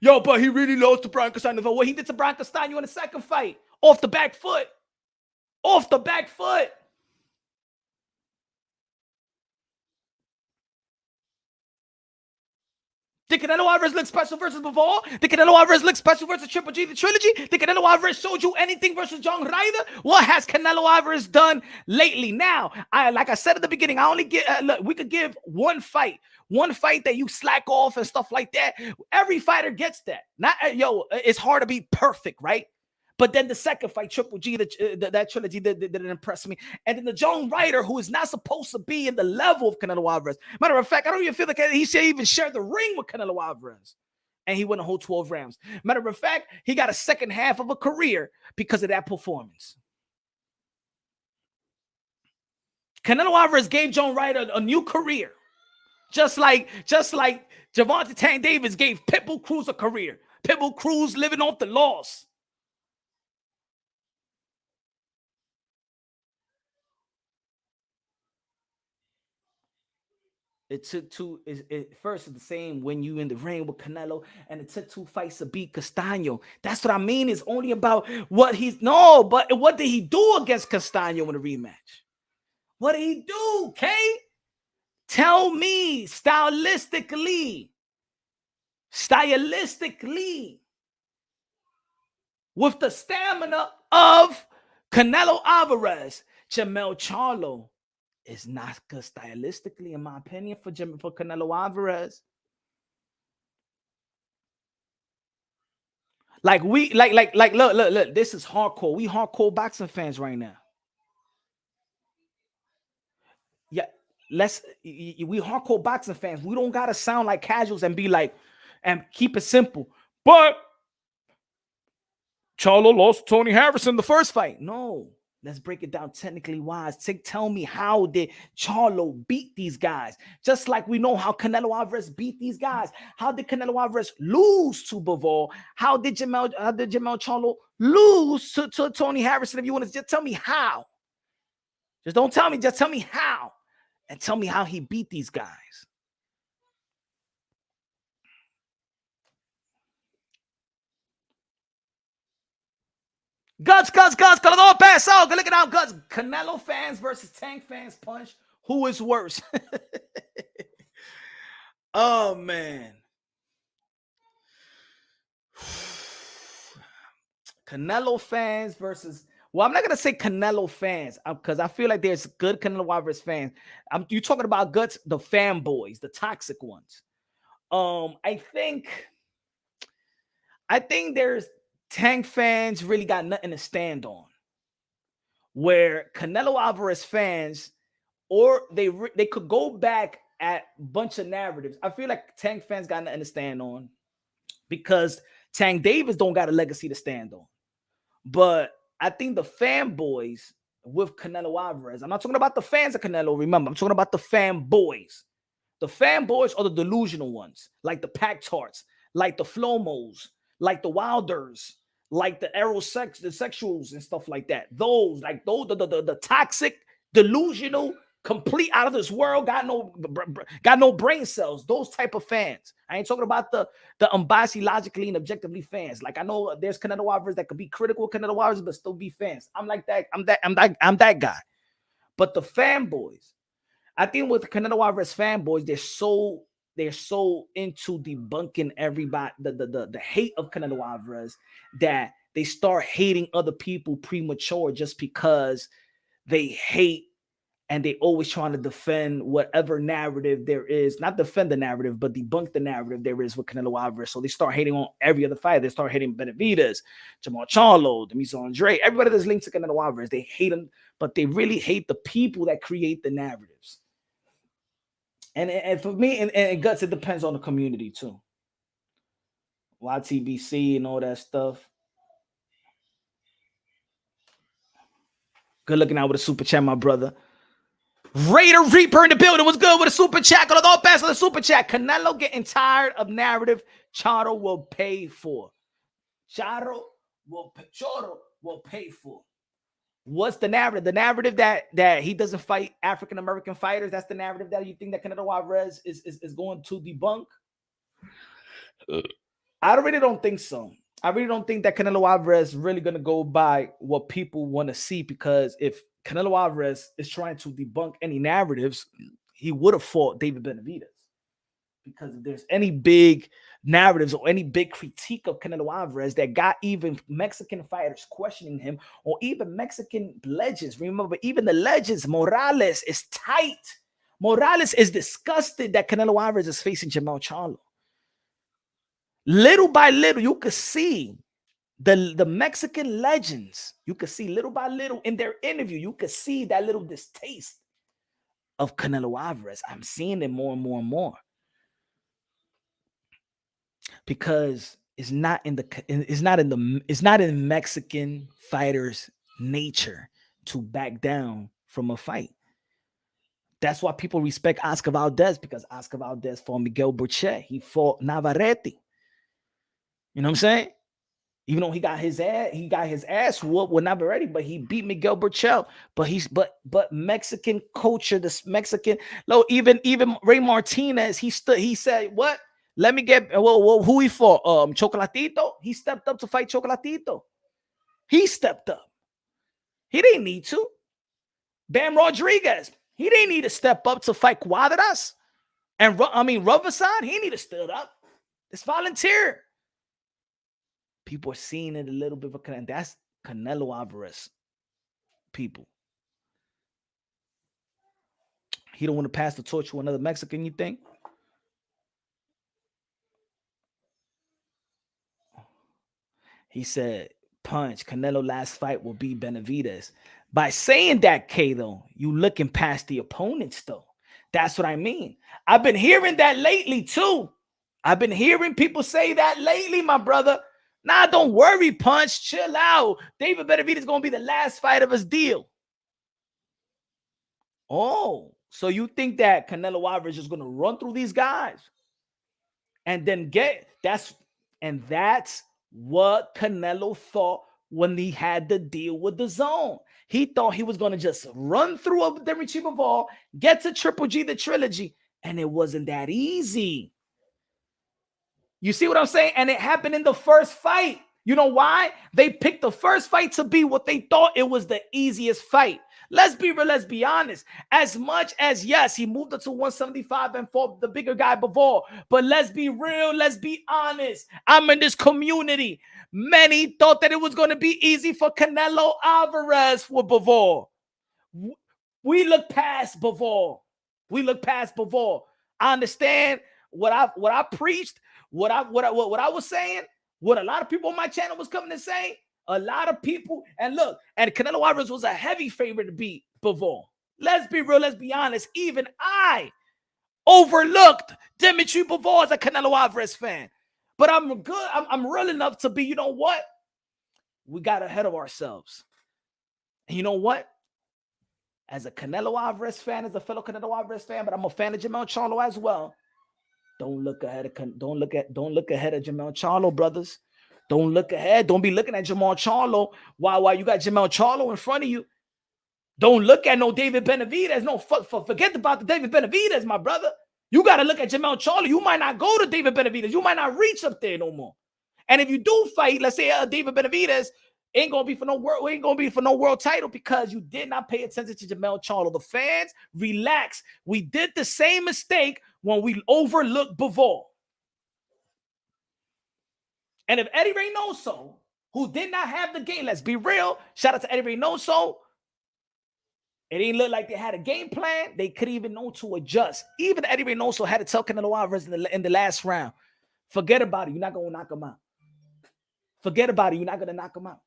Yo, but he really lost to Brian Castano. What he did to Brian Castano in the second fight. Off the back foot. Did Canelo Alvarez look special versus Bivol? Did Canelo Alvarez look special versus Triple G, the trilogy? Did Canelo Alvarez showed you anything versus John Ryder? What has Canelo Alvarez done lately? Now, like I said at the beginning, I only get look, we could give one fight that you slack off and stuff like that. Every fighter gets that. It's hard to be perfect, right? But then the second fight, Triple G, that trilogy didn't impress me. And then the John Ryder, who is not supposed to be in the level of Canelo Alvarez. Matter of fact, I don't even feel like he should even share the ring with Canelo Alvarez. And he won a whole 12 rounds. Matter of fact, he got a second half of a career because of that performance. Canelo Alvarez gave John Ryder a new career. Just like Gervonta Tank Davis gave Pitbull Cruz a career. Pitbull Cruz living off the loss. It took two. First, it's the same when you in the ring with Canelo, and it took 2 fights to beat Castano. That's what I mean. It's only about what but what did he do against Castano in the rematch? What did he do, Kay? Tell me stylistically, with the stamina of Canelo Alvarez, Jermell Charlo is not good stylistically, in my opinion, for Canelo Alvarez. Like look, this is hardcore. We hardcore boxing fans right now. Yeah, we hardcore boxing fans. We don't gotta sound like casuals and be like, and keep it simple. But Charlo lost Tony Harrison the first fight. No, let's break it down technically wise. Tell me, how did Charlo beat these guys? Just like we know how Canelo Alvarez beat these guys. How did Canelo Alvarez lose to Bivol? How did Jermell Charlo lose to Tony Harrison? If you want to just tell me how. Just don't tell me, just tell me how. And tell me how he beat these guys. Guts, Canelo pass out. Look at out, Guts. Canelo fans versus Tank fans punch. Who is worse? Oh, man. Canelo fans versus, well, I'm not going to say Canelo fans because I feel like there's good Canelo Alvarez fans. You're talking about Guts, the fanboys, the toxic ones. I think there's Tank fans really got nothing to stand on. Where Canelo Alvarez fans, or they could go back at a bunch of narratives. I feel like Tank fans got nothing to stand on because Tank Davis don't got a legacy to stand on. But I think the fanboys with Canelo Alvarez, I'm not talking about the fans of Canelo, remember, I'm talking about the fanboys. The fanboys are the delusional ones, like the Pack Tarts, like the Flomos, like the Wilders, like the the sexuals and stuff like that. Those, the toxic, delusional, complete out of this world, got no brain cells. Those type of fans. I ain't talking about the unbiased, logically and objectively fans. Like I know there's Canelo Alvarez that could be critical of Canelo Alvarez, but still be fans. I'm like that. I'm that guy. But the fanboys, I think with Canelo Alvarez fanboys, they're so into debunking everybody, the hate of Canelo Alvarez, that they start hating other people premature just because they hate, and they always trying to defend whatever narrative there is. Not defend the narrative, but debunk the narrative there is with Canelo Alvarez. So they start hating on every other fighter. They start hating Benavidez, Jermell Charlo, Dimitry, everybody that's linked to Canelo Alvarez. They hate them, but they really hate the people that create the narratives. And for me, and Guts, it depends on the community too. YTBC and all that stuff. Good looking out with a super chat, my brother. Raider Reaper in the building. What's good with a super chat? Got all pass on the super chat. Canelo getting tired of narrative Charlo will pay for. Charlo will pay for. What's the narrative? The narrative that he doesn't fight African American fighters. That's the narrative that you think that Canelo Alvarez is going to debunk. I really don't think so. I really don't think that Canelo Alvarez is really going to go by what people want to see, because if Canelo Alvarez is trying to debunk any narratives, he would have fought David Benavidez. Because if there's any big narratives or any big critique of Canelo Alvarez that got even Mexican fighters questioning him, or even Mexican legends, remember, even the legends, Morales is tight. Morales is disgusted that Canelo Alvarez is facing Jermell Charlo. Little by little, you could see the Mexican legends. You could see little by little in their interview, you could see that little distaste of Canelo Alvarez. I'm seeing it more and more and more. Because it's not in Mexican fighters' nature to back down from a fight. That's why people respect Oscar Valdez, because Oscar Valdez fought Miguel Burche. He fought Navarrete. You know what I'm saying? Even though he got his ass whooped with Navarrete, but he beat Miguel Burchell. But Mexican culture, this Mexican, even Ray Martinez, he said, what? Let me get who he fought? Chocolatito. He stepped up to fight Chocolatito. He stepped up. He didn't need to. Bam Rodriguez. He didn't need to step up to fight Cuadras. And Roverson, he need to stand up. It's volunteer. People are seeing it a little bit, and that's Canelo Alvarez. People. He don't want to pass the torch to another Mexican, you think? He said, Punch, Canelo last fight will be Benavidez. By saying that, K, though, you looking past the opponents, though. That's what I mean. I've been hearing that lately, too. I've been hearing people say that lately, my brother. Nah, don't worry, Punch. Chill out. David Benavidez is going to be the last fight of his deal. Oh, so you think that Canelo Alvarez is going to run through these guys and then that's what Canelo thought when he had the deal with the Zone. He thought he was going to just run through a Dimitry Bivol, get to Triple G, the trilogy, and it wasn't that easy. You see what I'm saying? And it happened in the first fight. You know why? They picked the first fight to be what they thought it was the easiest fight. Let's be real, let's be honest. As much as, yes, he moved up to 175 and fought the bigger guy Bivol, but let's be real, let's be honest. I'm in this community. Many thought that it was going to be easy for Canelo Alvarez for Bivol. We look past Bivol. We look past Bivol. I understand what I preached, what I was saying, what a lot of people on my channel was coming to say. A lot of people, and look, and Canelo Alvarez was a heavy favorite to beat Bivol. Let's be real, let's be honest. Even I overlooked Dimitry Bivol as a Canelo Alvarez fan. But I'm good. I'm real enough to be, you know what? We got ahead of ourselves. And you know what? As a Canelo Alvarez fan, as a fellow Canelo Alvarez fan, but I'm a fan of Jermell Charlo as well. Don't look ahead of Jermell Charlo, brothers. Don't look ahead. Don't be looking at Jermell Charlo while you got Jermell Charlo in front of you. Don't look at no David Benavidez. No, forget about the David Benavidez, my brother. You got to look at Jermell Charlo. You might not go to David Benavidez. You might not reach up there no more. And if you do fight, let's say David Benavidez, ain't gonna be for no world title because you did not pay attention to Jermell Charlo. The fans, relax. We did the same mistake when we overlooked Bivol. And if Eddie Reynoso, who did not have the game, let's be real, shout out to Eddie Reynoso, it didn't look like they had a game plan. They couldn't even know to adjust. Even Eddie Reynoso had to tell Canelo Alvarez in the last round, forget about it. You're not going to knock him out. Forget about it. You're not going to knock him out.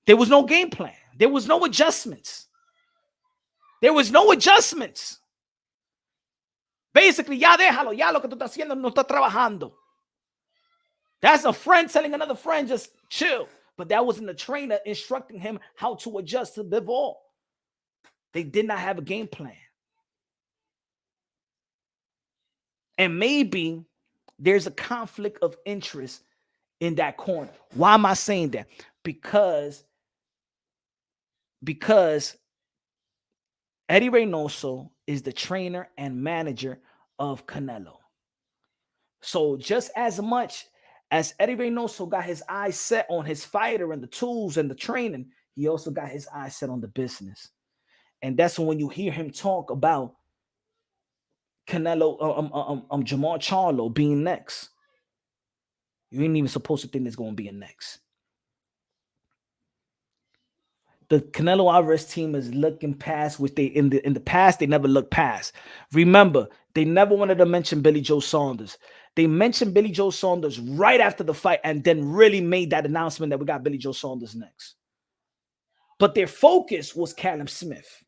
There was no game plan. There was no adjustments. There was no adjustments. Basically, ya déjalo, ya lo que tú estás haciendo no está trabajando. That's a friend telling another friend, just chill. But that wasn't the trainer instructing him how to adjust to Bivol. They did not have a game plan. And maybe there's a conflict of interest in that corner. Why am I saying that? Because Eddie Reynoso is the trainer and manager of Canelo. So just as much as Eddie Reynoso got his eyes set on his fighter and the tools and the training, he also got his eyes set on the business. And that's when you hear him talk about Canelo, Jermell Charlo being next. You ain't even supposed to think there's going to be a next. The Canelo Alvarez team is looking past which they in the past they never looked past. Remember, they never wanted to mention Billy Joe Saunders. They mentioned Billy Joe Saunders right after the fight and then really made that announcement that we got Billy Joe Saunders next. But their focus was Callum Smith.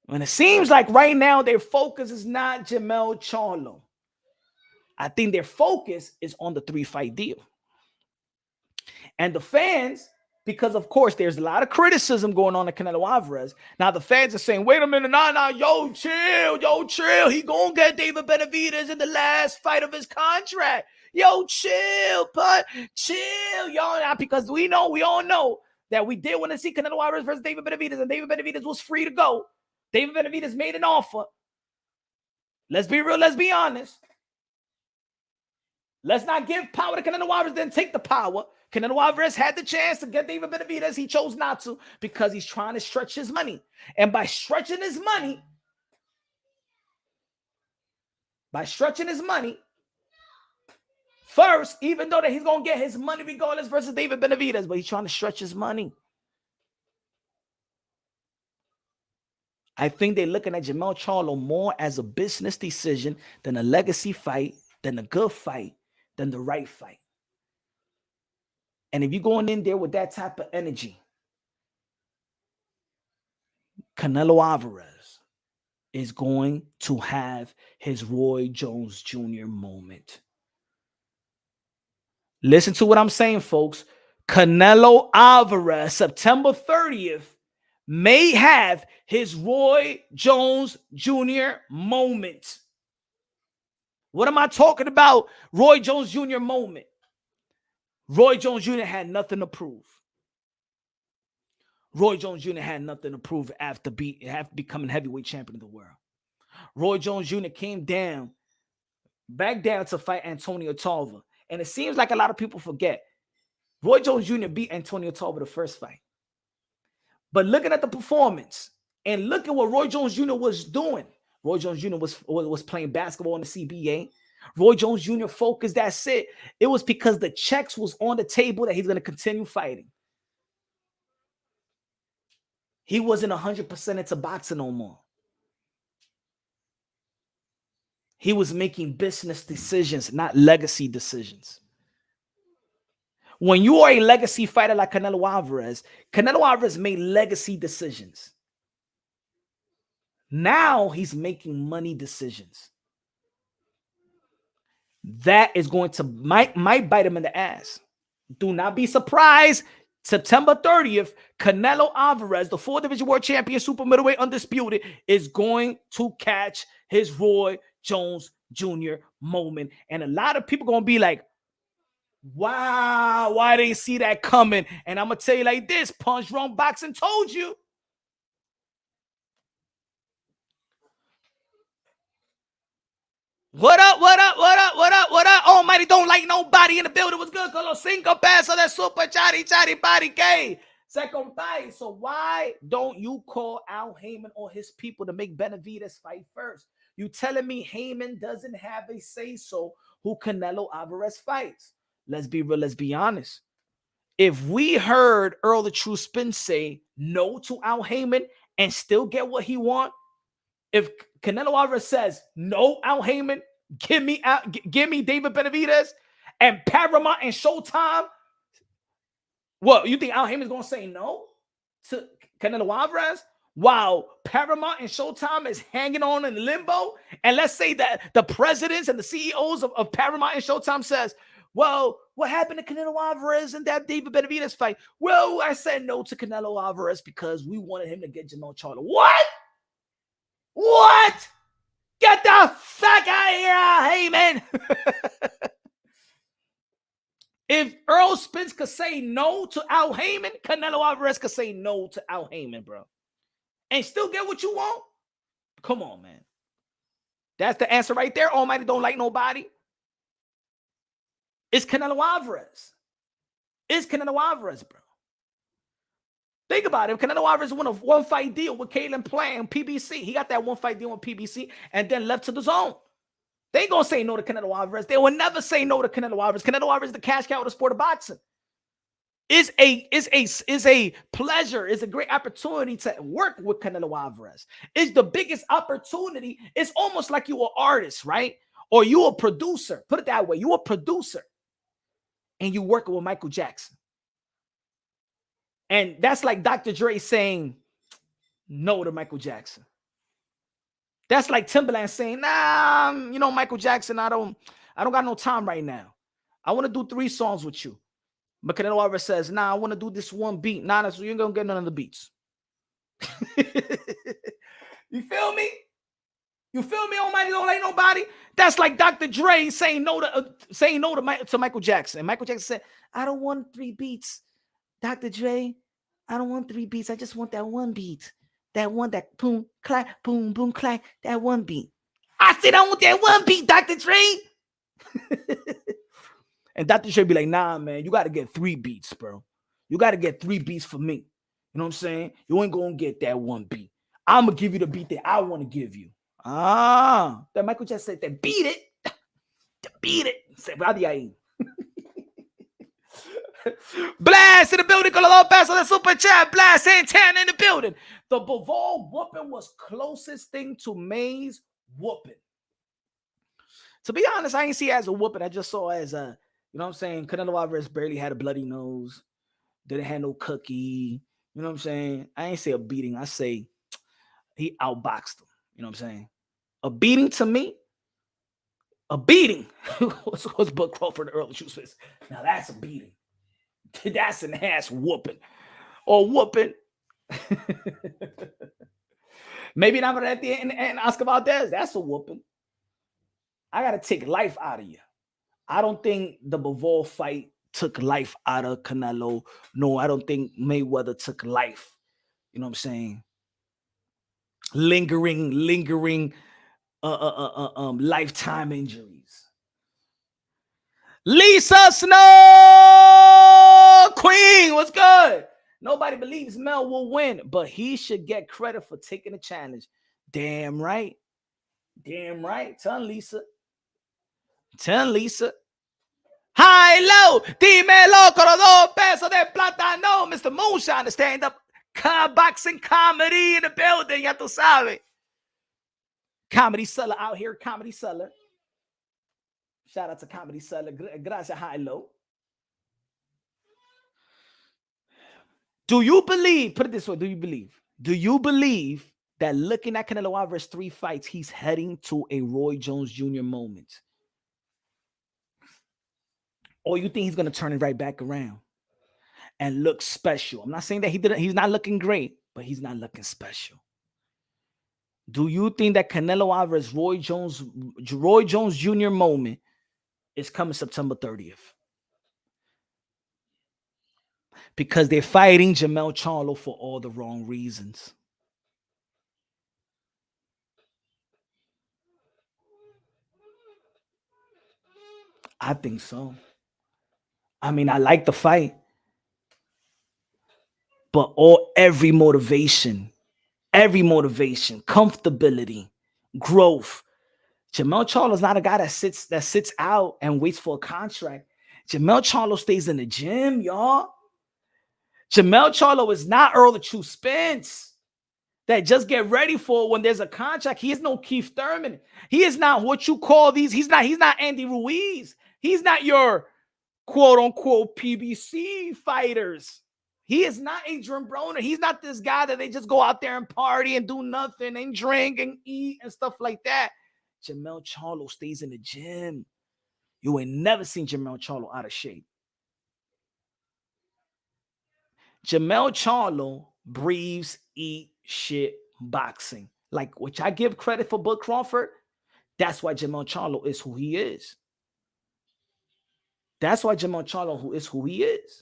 And it seems like right now their focus is not Jermell Charlo. I think their focus is on the 3-fight deal. And the fans, because of course there's a lot of criticism going on to Canelo Alvarez. Now the fans are saying, wait a minute, nah, yo, chill. He gonna get David Benavidez in the last fight of his contract. Yo, chill, y'all. Because we all know that we did want to see Canelo Alvarez versus David Benavidez, and David Benavidez was free to go. David Benavidez made an offer. Let's be real, let's be honest. Let's not give power to Canelo Alvarez, then take the power. Canelo Alvarez had the chance to get David Benavidez. He chose not to because he's trying to stretch his money. And by stretching his money, first, even though that he's going to get his money regardless versus David Benavidez, but he's trying to stretch his money. I think they're looking at Jermell Charlo more as a business decision than a legacy fight, than a good fight, than the right fight. And if you're going in there with that type of energy, Canelo Alvarez is going to have his Roy Jones Jr. moment. Listen to what I'm saying, folks. Canelo Alvarez, September 30th, may have his Roy Jones Jr. moment. What am I talking about? Roy Jones Jr. moment. Roy Jones Jr. had nothing to prove. Roy Jones Jr. had nothing to prove after becoming heavyweight champion of the world. Roy Jones Jr. came back down to fight Antonio Tarver. And it seems like a lot of people forget. Roy Jones Jr. beat Antonio Tarver the first fight. But looking at the performance and look at what Roy Jones Jr. was doing. Roy Jones Jr. was playing basketball in the CBA. Roy Jones Jr. focused, that's it. It was because the checks was on the table that he's going to continue fighting. He wasn't 100% into boxing no more. He was making business decisions, not legacy decisions. When you are a legacy fighter like Canelo Alvarez made legacy decisions. Now he's making money decisions. That is going to might bite him in the ass. Do not be surprised. September 30th, Canelo Alvarez, the 4-division world champion, super middleweight undisputed, is going to catch his Roy Jones Jr. moment. And a lot of people going to be like, wow, why didn't see that coming? And I'm going to tell you like this, Punch Drunk Boxing told you. What up, what up, what up, what up, what up? Almighty don't like nobody in the building. What's good? Colo cinco pesos de super chatty body gay. Second fight. So why don't you call Al Heyman or his people to make Benavidez fight first? You telling me Heyman doesn't have a say-so who Canelo Alvarez fights? Let's be real, let's be honest. If we heard Earl the True Spin say no to Al Heyman and still get what he want, if Canelo Alvarez says, no, Al Heyman, give me David Benavidez and Paramount and Showtime, what, you think Al Heyman's going to say no to Canelo Alvarez? While Paramount and Showtime is hanging on in limbo, and let's say that the presidents and the CEOs of Paramount and Showtime says, well, what happened to Canelo Alvarez and that David Benavidez fight? Well, I said no to Canelo Alvarez because we wanted him to get Jermell Charlo. What? What? Get the fuck out of here, Heyman. If Earl Spence could say no to Al Heyman, Canelo Alvarez could say no to Al Heyman, bro. And still get what you want? Come on, man. That's the answer right there. Almighty don't like nobody. It's Canelo Alvarez. It's Canelo Alvarez, bro. Think about it. If Canelo Alvarez won a one-fight deal with Kalen Plant PBC, he got that one-fight deal with PBC and then left to the zone. They ain't going to say no to Canelo Alvarez. They will never say no to Canelo Alvarez. Canelo Alvarez is the cash cow of the sport of boxing. Is a pleasure, is a great opportunity to work with Canelo Alvarez. It's the biggest opportunity. It's almost like you're an artist, right? Or you're a producer. Put it that way. You're a producer. And you're working with Michael Jackson. And that's like Dr. Dre saying no to Michael Jackson. That's like Timberland saying, nah, Michael Jackson, I don't got no time right now. I want to do 3 songs with you. But Canelo Alvarez says, nah, I want to do this one beat. Nah, so you ain't going to get none of the beats. You feel me? You feel me? Almighty don't like nobody. That's like Dr. Dre saying no to Michael Jackson. And Michael Jackson said, I don't want 3 beats. Dr. Dre, I don't want 3 beats. I just want that one beat. That one, that boom, clack, boom, boom, clack, that one beat. I said I want that one beat, Dr. Dre. And Dr. Dre be like, nah, man, you got to get 3 beats, bro. You got to get 3 beats for me. You know what I'm saying? You ain't going to get that one beat. I'm going to give you the beat that I want to give you. That Michael Jackson said that beat it. Beat it. Said, Blast in the building. Color pass on the super chat. Blast Santana in the building. The Bivol whooping was closest thing to May's whooping. To be honest, I ain't see it as a whooping. I just saw it as a, you know what I'm saying? Canelo Alvarez barely had a bloody nose. Didn't have no cookie. You know what I'm saying? I ain't say a beating. I say he outboxed him. You know what I'm saying? A beating to me, a beating. What's Buck Crawford early shoes fist? Now that's a beating. That's an ass whooping. Or whooping. Maybe not at the end and Oscar Valdez. That's a whooping. I gotta take life out of you. I don't think the Bivol fight took life out of Canelo. No, I don't think Mayweather took life. You know what I'm saying? Lingering lifetime injuries. Lisa Snow Queen, what's good? Nobody believes Mel will win, but he should get credit for taking the challenge. Damn right. Damn right. Tell Lisa. High low. Dímelo con los 2 pesos de plátano. Mr. Moonshine, the stand-up boxing comedy in the building. Ya tú sabes. Comedy Seller out here. Comedy Seller. Shout out to Comedy Seller. Gracias, High Low. Do you believe, put it this way, do you believe that looking at Canelo Alvarez 3 fights, he's heading to a Roy Jones Jr. moment? Or you think he's going to turn it right back around and look special? I'm not saying that he's not looking great, but he's not looking special. Do you think that Canelo Alvarez Roy Jones Jr. moment is coming September 30th? Because they're fighting Jermell Charlo for all the wrong reasons. I think so. I mean, I like the fight, but every motivation, comfortability, growth. Jermell Charlo is not a guy that sits out and waits for a contract. Jermell Charlo stays in the gym, y'all. Jermell Charlo is not Earl the True Spence that just get ready for when there's a contract. He is no Keith Thurman. He is not what you call these. He's not Andy Ruiz. He's not your quote unquote PBC fighters. He is not Adrian Broner. He's not this guy that they just go out there and party and do nothing and drink and eat and stuff like that. Jermell Charlo stays in the gym. You ain't never seen Jermell Charlo out of shape. Jermell Charlo breathes, eat, shit, boxing. Like, which I give credit for Buck Crawford. That's why Jermell Charlo is who he is. That's why Jermell Charlo is who he is.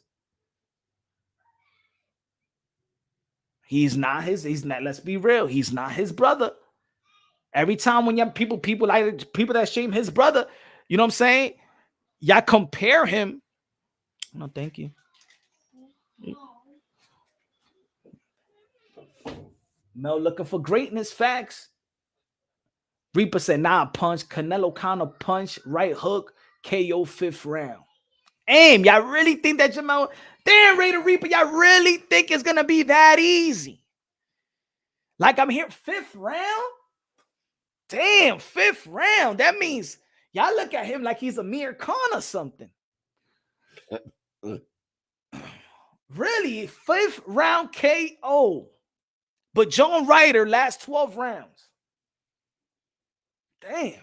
He's not, let's be real, he's not his brother. Every time when you have people that shame his brother, you know what I'm saying? Y'all compare him. No, thank you. Mel looking for greatness, facts. Reaper said, nah, punch. Canelo counter punch, right hook, KO 5th round. Aim, y'all really think that Jermell, damn, Raider Reaper, y'all really think it's going to be that easy? Like I'm here, 5th round? Damn, 5th round. That means y'all look at him like he's a Amir Khan or something. Really, 5th round KO. But John Ryder last 12 rounds. Damn.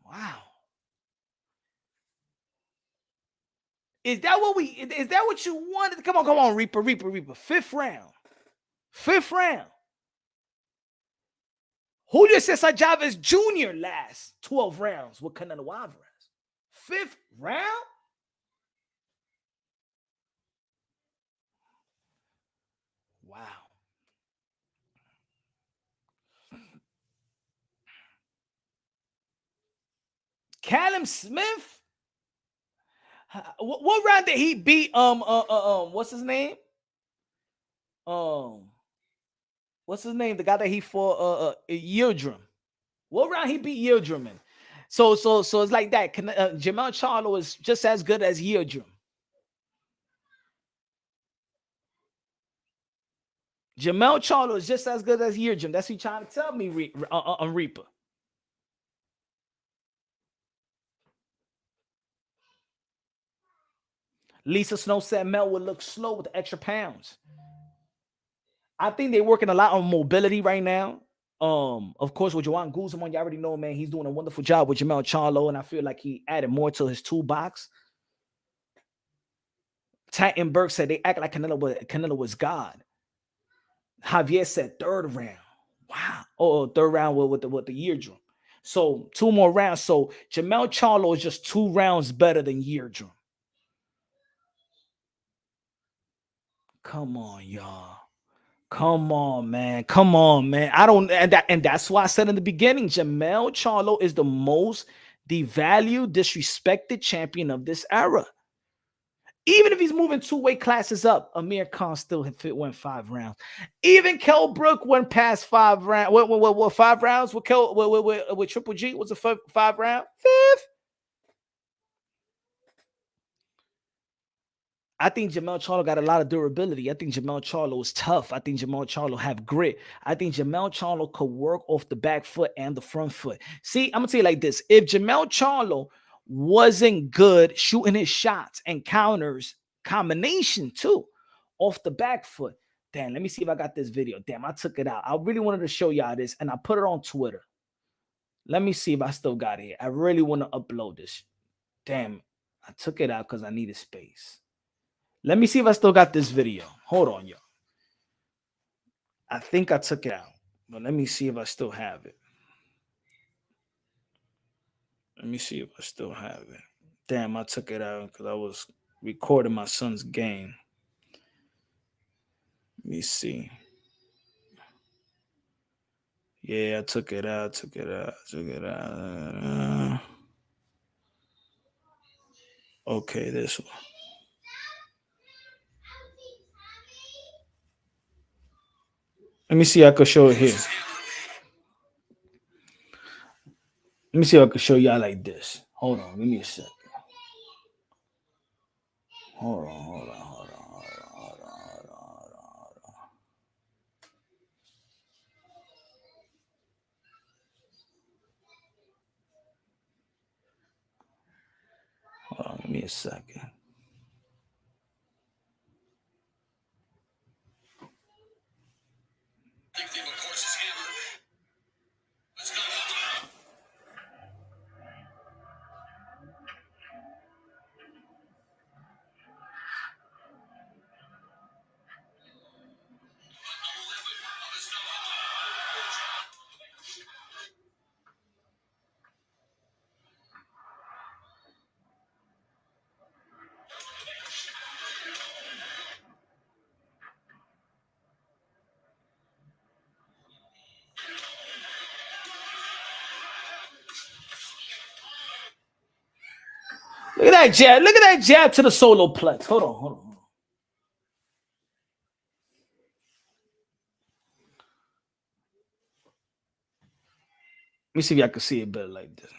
Wow. Is that what you wanted? Come on, Reaper. 5th round. 5th round. Julio Cesar Chavez Jr. last 12 rounds with Canelo Alvarez. 5th round? Wow. Callum Smith? What round did he beat what's his name? What's his name? The guy that he fought Yildirim. What round he beat Yildirim in? So it's like that. Jermell Charlo is just as good as Yildirim. Jermell Charlo is just as good as Jermall. That's what you trying to tell me, Reaper. Lisa Snow said Mel would look slow with the extra pounds. I think they're working a lot on mobility right now. Of course, with Joanne Guzman, you already know, man, he's doing a wonderful job with Jermell Charlo, and I feel like he added more to his toolbox. Titan Burke said they act like Canelo was God. Javier said third round. Wow. Oh, third round with the eardrum. So 2 more rounds. So Jermell Charlo is just 2 rounds better than eardrum. Come on, y'all. Come on, man. Come on, man. I don't, and that's why I said in the beginning, Jermell Charlo is the most devalued, disrespected champion of this era. Even if he's moving 2 weight classes up, Amir Khan still went 5 rounds. Even Kell Brook went past 5 rounds. What 5 rounds with Triple G was a 5 round? 5th. I think Jermell Charlo got a lot of durability. I think Jermell Charlo is tough. I think Jermell Charlo have grit. I think Jermell Charlo could work off the back foot and the front foot. See, I'm gonna tell you like this: if Jermell Charlo wasn't good shooting his shots and counters combination too off the back foot, damn, let me see if I got this video. Damn, I took it out. I really wanted to show y'all this, and I put it on Twitter. Let me see if I still got it here. I really want to upload this. Damn, I took it out because I needed space. Let me see if I still got this video. Hold on, y'all. I think I took it out, but let me see if I still have it. Let me see if I still have it. Damn, I took it out because I was recording my son's game. Let me see. Yeah, I took it out. Okay, this one. Let me see if I could show it here. Let me see if I could show y'all like this. Hold on, give me a second. Hold on. Hold on, give me a second. Look at that jab. Look at that jab to the solo plex. Hold on. Let me see if y'all can see it better like this.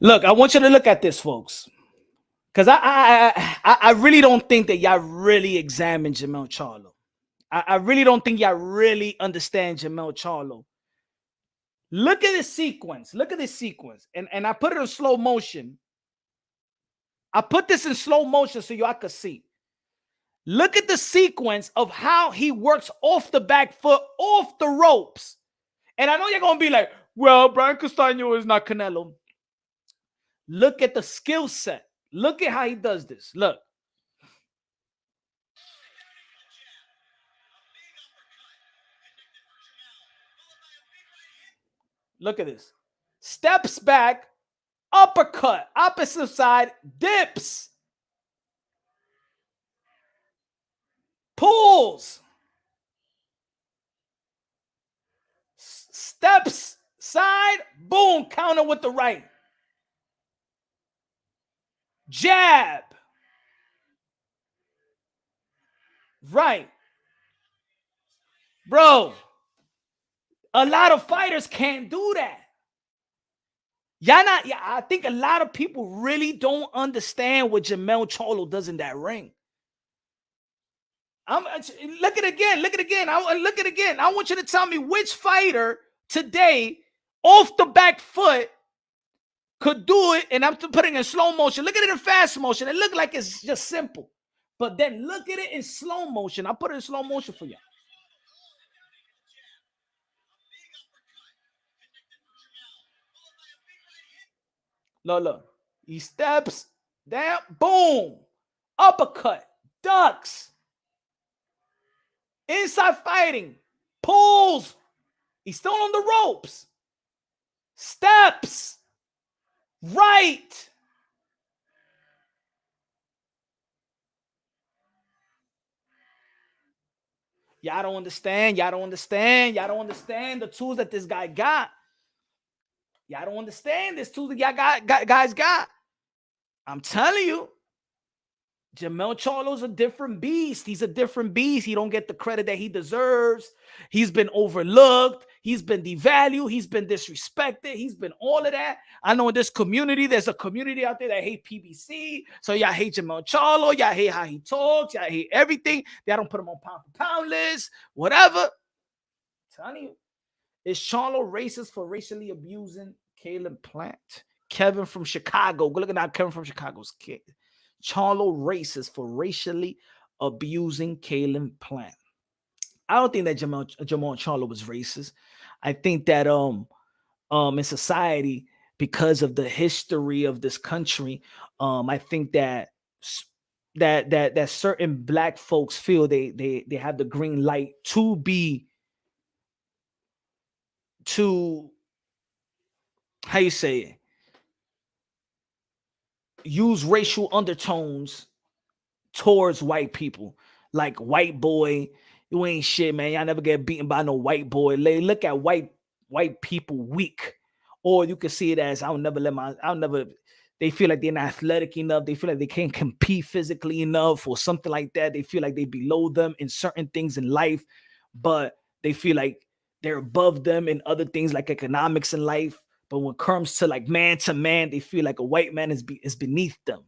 Look, I want you to look at this, folks, because I really don't think that y'all really examine Jermell Charlo. I really don't think y'all really understand Jermell Charlo. Look at this sequence. And I put it in slow motion. I put this in slow motion so y'all could see. Look at the sequence of how he works off the back foot, off the ropes. And I know you're going to be like, Well, Brian Castano is not Canelo. Look at the skill set. Look at how he does this. Look. Look at this. Steps back, uppercut, opposite side, dips, pulls, steps side, boom, counter with the right. Jab. Right. Bro, a lot of fighters can't do that. I think a lot of people really don't understand what Jermell Charlo does in that ring. Look at it again. Look at it again. Look at it again. I want you to tell me which fighter today, off the back foot, could do it, and I'm putting it in slow motion. Look at it in fast motion. It looked like it's just simple. But then look at it in slow motion. I'll put it in slow motion for you. Look. He steps down, boom, uppercut, ducks, inside fighting, pulls. He's still on the ropes. Steps, right. Y'all don't understand. Y'all don't understand. Y'all don't understand the tools that this guy got. Y'all don't understand this tools that y'all guys got. I'm telling you, Jermell Charlo's a different beast. He's a different beast. He don't get the credit that he deserves. He's been overlooked. He's been devalued. He's been disrespected. He's been all of that. I know in this community, there's a community out there that hate PBC. So y'all hate Jermell Charlo. Y'all hate how he talks. Y'all hate everything. Y'all don't put him on pound for pound list. Whatever. I'm telling you. Is Charlo racist for racially abusing Caleb Plant? Kevin from Chicago. Go look at that. Kevin from Chicago's kid. Charlo racist for racially abusing Caleb Plant. I don't think that Jermell Charlo was racist. I think that in society, because of the history of this country, I think that certain black folks feel they have the green light to how you say it, use racial undertones towards white people. Like, white boy, you ain't shit, man. Y'all never get beaten by no white boy. They look at white people weak. Or you can see it as, they feel like they're not athletic enough. They feel like they can't compete physically enough or something like that. They feel like they below them in certain things in life, but they feel like they're above them in other things like economics in life. But when it comes to like man to man, they feel like a white man is beneath them.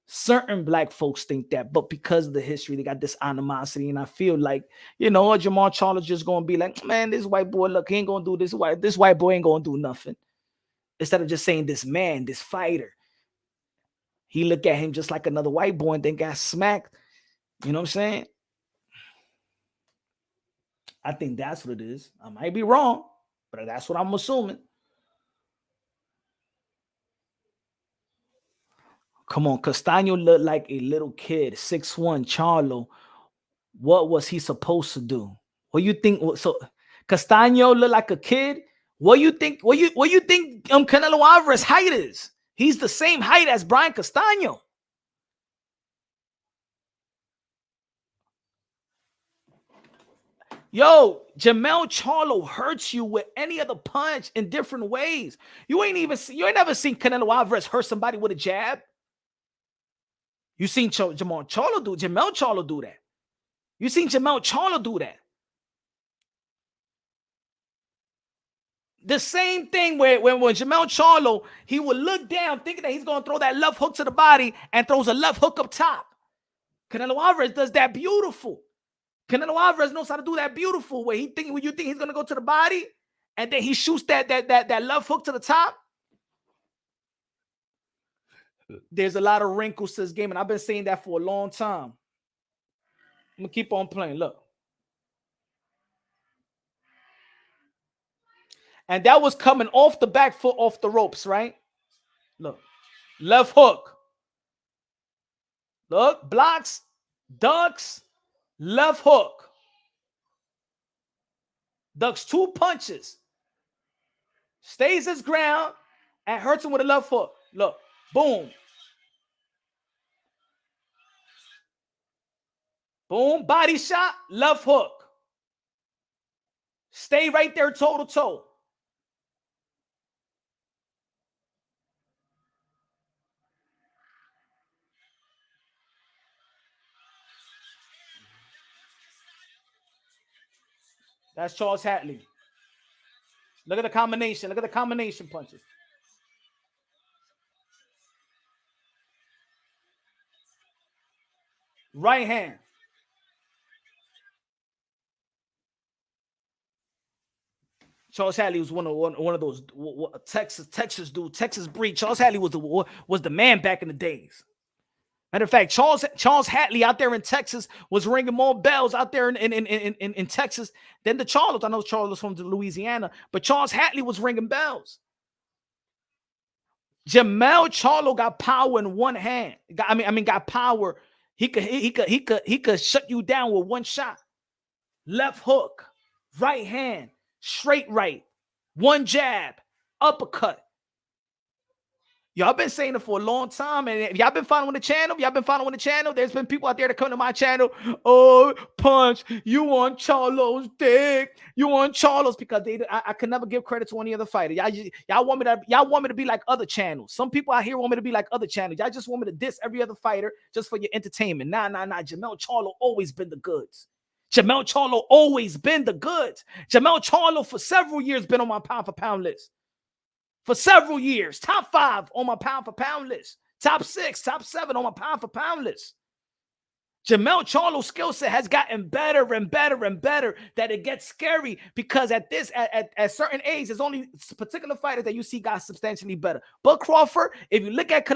Certain black folks think that, but because of the history, they got this animosity. And I feel like, Jermell Charlo just gonna be like, man, this white boy, look, he ain't gonna do this. This white boy ain't gonna do nothing. Instead of just saying this man, this fighter, he look at him just like another white boy and then got smacked. You know what I'm saying? I think that's what it is. I might be wrong, but that's what I'm assuming. Come on, Castaño looked like a little kid, 6'1", Charlo. What was he supposed to do? What you think? So Castaño looked like a kid. What you think? What you think? Canelo Alvarez height is? He's the same height as Brian Castaño. Yo, Jermell Charlo hurts you with any other punch in different ways. You ain't never seen Canelo Alvarez hurt somebody with a jab. You seen Jermell Charlo do that. You seen Jermell Charlo do that. The same thing when Jermell Charlo, he would look down thinking that he's going to throw that left hook to the body and throws a left hook up top. Canelo Alvarez does that beautiful. Canelo Alvarez knows how to do that beautiful where when you think he's going to go to the body and then he shoots that left hook to the top. There's a lot of wrinkles to this game, and I've been saying that for a long time. I'm going to keep on playing. Look. And that was coming off the back foot, off the ropes, right? Look, left hook. Look, blocks, ducks, left hook. Ducks 2 punches. Stays his ground and hurts him with a left hook. Look, boom. Boom, body shot, left hook. Stay right there toe to toe. That's Charles Hatley. Look at the combination. Look at the combination punches. Right hand. Charles Hatley was one of those Texas dude, Texas breed. Charles Hatley was the man back in the days. Matter of fact, Charles Hatley out there in Texas was ringing more bells out there in Texas than the Charlos. I know Charlos from Louisiana, but Charles Hatley was ringing bells. Jermell Charlo got power in one hand. Got power. He could shut you down with one shot. Left hook, right hand, straight right, one jab, uppercut. Y'all been saying it for a long time, and if y'all been following the channel, there's been people out there that come to my channel, oh, Punch, you want Charlo's dick, you want Charlo's, because I can never give credit to any other fighter. Y'all want me to be like other channels. Some people out here want me to be like other channels. Y'all just want me to diss every other fighter just for your entertainment. Nah. Jermell Charlo always been the goods. Jermell Charlo always been the goods. Jermell Charlo for several years been on my pound for pound list. For several years, top 5 on my pound for pound list, top 6, top 7 on my pound for pound list. Jermell Charlo's skill set has gotten better and better and better, that it gets scary, because at certain age, there's only particular fighters that you see got substantially better. Bud Crawford, if you look at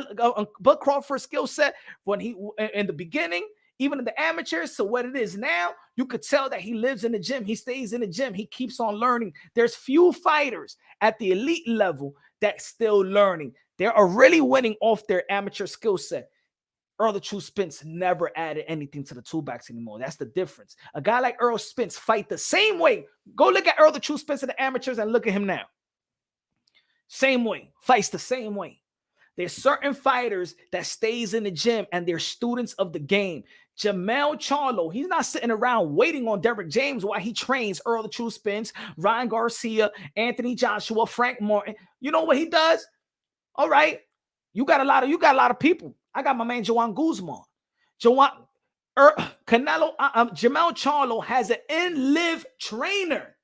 Bud Crawford's skill set when he in the beginning, even in the amateurs, to what it is now, you could tell that he lives in the gym. He stays in the gym. He keeps on learning. There's few fighters at the elite level that's still learning. They are really winning off their amateur skill set. Earl the True Spence never added anything to the toolbox anymore. That's the difference. A guy like Earl Spence fight the same way. Go look at Earl the True Spence in the amateurs and look at him now. Same way. Fights the same way. There's certain fighters that stays in the gym and they're students of the game. Jermell Charlo, he's not sitting around waiting on Derrick James while he trains Earl the True Spence, Ryan Garcia, Anthony Joshua, Frank Martin. You know what he does? All right, you got a lot of people. I got my man Joan Guzman. Canelo, Jermell Charlo has an in-live trainer.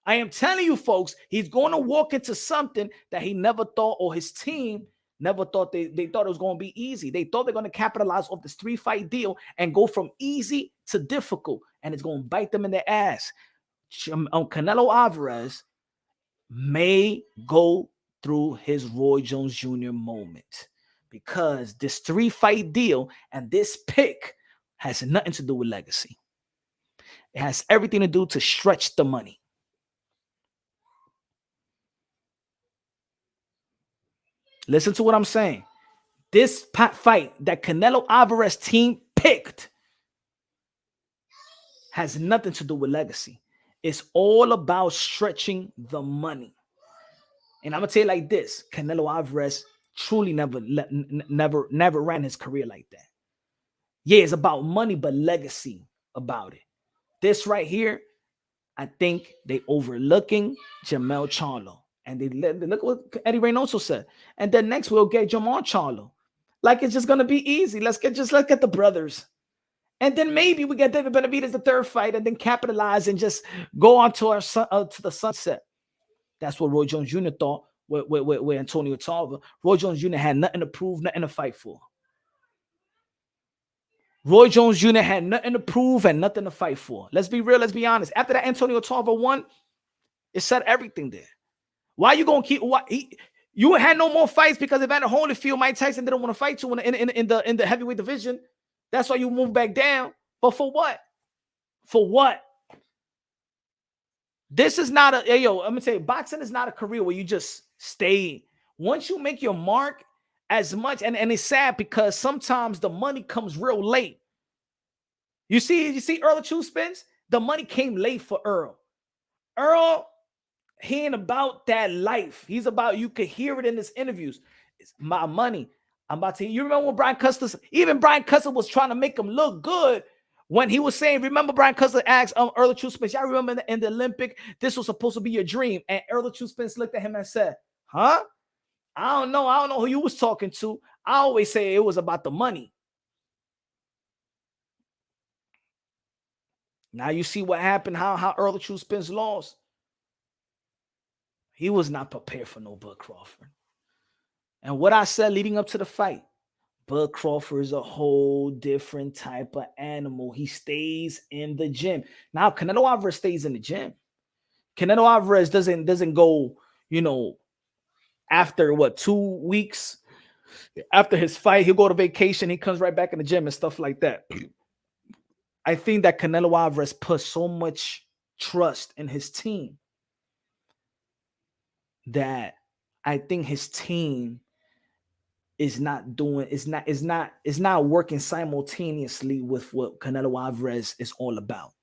I am telling you, folks, he's going to walk into something that he never thought, or his team never thought. They thought it was going to be easy. They thought they're going to capitalize off this 3-fight deal and go from easy to difficult, and it's going to bite them in their ass. Canelo Alvarez may go through his Roy Jones Jr. moment, because this 3-fight deal and this pick has nothing to do with legacy. It has everything to do to stretch the money. Listen to what I'm saying. This fight that Canelo Alvarez team picked has nothing to do with legacy. It's all about stretching the money. And I'm going to tell you like this. Canelo Alvarez truly never ran his career like that. Yeah, it's about money, but legacy about it. This right here, I think they overlooking Jermell Charlo. And they look what Eddie Reynoso said. And then next we'll get Jermall Charlo. Like it's just gonna be easy. Let's get the brothers. And then maybe we get David Benavidez the 3rd fight, and then capitalize and just go on to to the sunset. That's what Roy Jones Jr. thought with Antonio Tarver. Roy Jones Jr. had nothing to prove, nothing to fight for. Roy Jones Jr. had nothing to prove and nothing to fight for. Let's be real. Let's be honest. After that Antonio Tarver won, it said everything there. Why you gonna keep? You had no more fights because Evander Holyfield, Mike Tyson didn't want to fight you in the heavyweight division. That's why you moved back down. But for what? For what? This is not a, yo, I'm gonna tell you, boxing is not a career where you just stay. Once you make your mark, as much, and it's sad because sometimes the money comes real late. You see Earl of True Spence? The money came late for Earl. Earl, he ain't about that life. He's about, you could hear it in his interviews. It's my money. I'm about to, you remember when Brian Custer, even Brian Custer was trying to make him look good when he was saying, remember Brian Custer asked Earl of True Spence, y'all remember in the Olympic, this was supposed to be your dream. And Earl of True Spence looked at him and said, huh? I don't know who you was talking to. I always say it was about the money. Now you see what happened, how Earl of True Spence lost. He was not prepared for no Bud Crawford. And what I said leading up to the fight, Bud Crawford is a whole different type of animal. He stays in the gym. Now, Canelo Alvarez stays in the gym. Canelo Alvarez doesn't go, after 2 weeks after his fight, he'll go to vacation. He comes right back in the gym and stuff like that. I think that Canelo Alvarez put so much trust in his team that I think his team is not working simultaneously with what Canelo Alvarez is all about.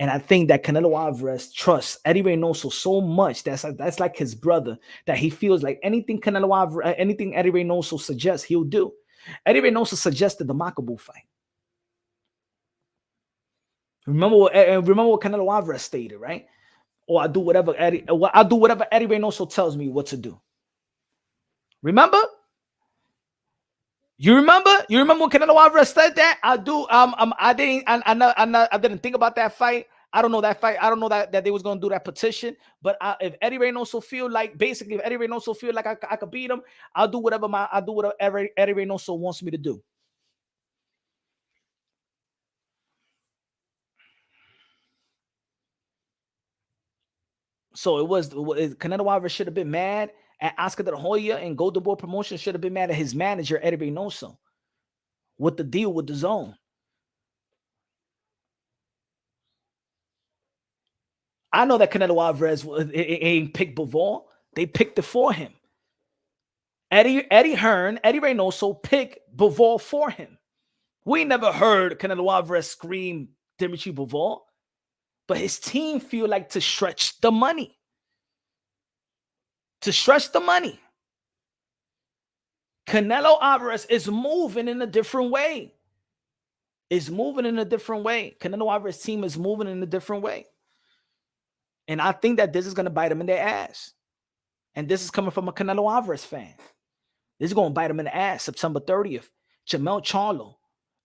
And I think that Canelo Alvarez trusts Eddie Reynoso so much that's like his brother, that he feels like anything Eddie Reynoso suggests, he'll do. Eddie Reynoso suggested the Makabu fight. Remember what Canelo Alvarez stated, right? Or I'll do whatever Eddie Reynoso tells me what to do. Remember? You remember when Canelo Alvarez said that? I didn't think about that fight. I don't know that fight. I don't know that they was gonna do that petition. But if Eddie Reynoso feel like I could beat him, I'll do whatever Eddie Reynoso wants me to do. So Canelo Alvarez should have been mad at Oscar De La Hoya, and Golden Boy Promotions should have been mad at his manager, Eddie Reynoso, with the deal with the zone. I know that Canelo Alvarez ain't picked Bivol. They picked it for him. Eddie Reynoso picked Bivol for him. We never heard Canelo Alvarez scream Dimitry Bivol, but his team feel like to stretch the money. Canelo Alvarez is moving in a different way. Canelo Alvarez team is moving in a different way. And I think that this is going to bite them in their ass. And this is coming from a Canelo Alvarez fan. This is going to bite them in the ass September 30th. Jermell Charlo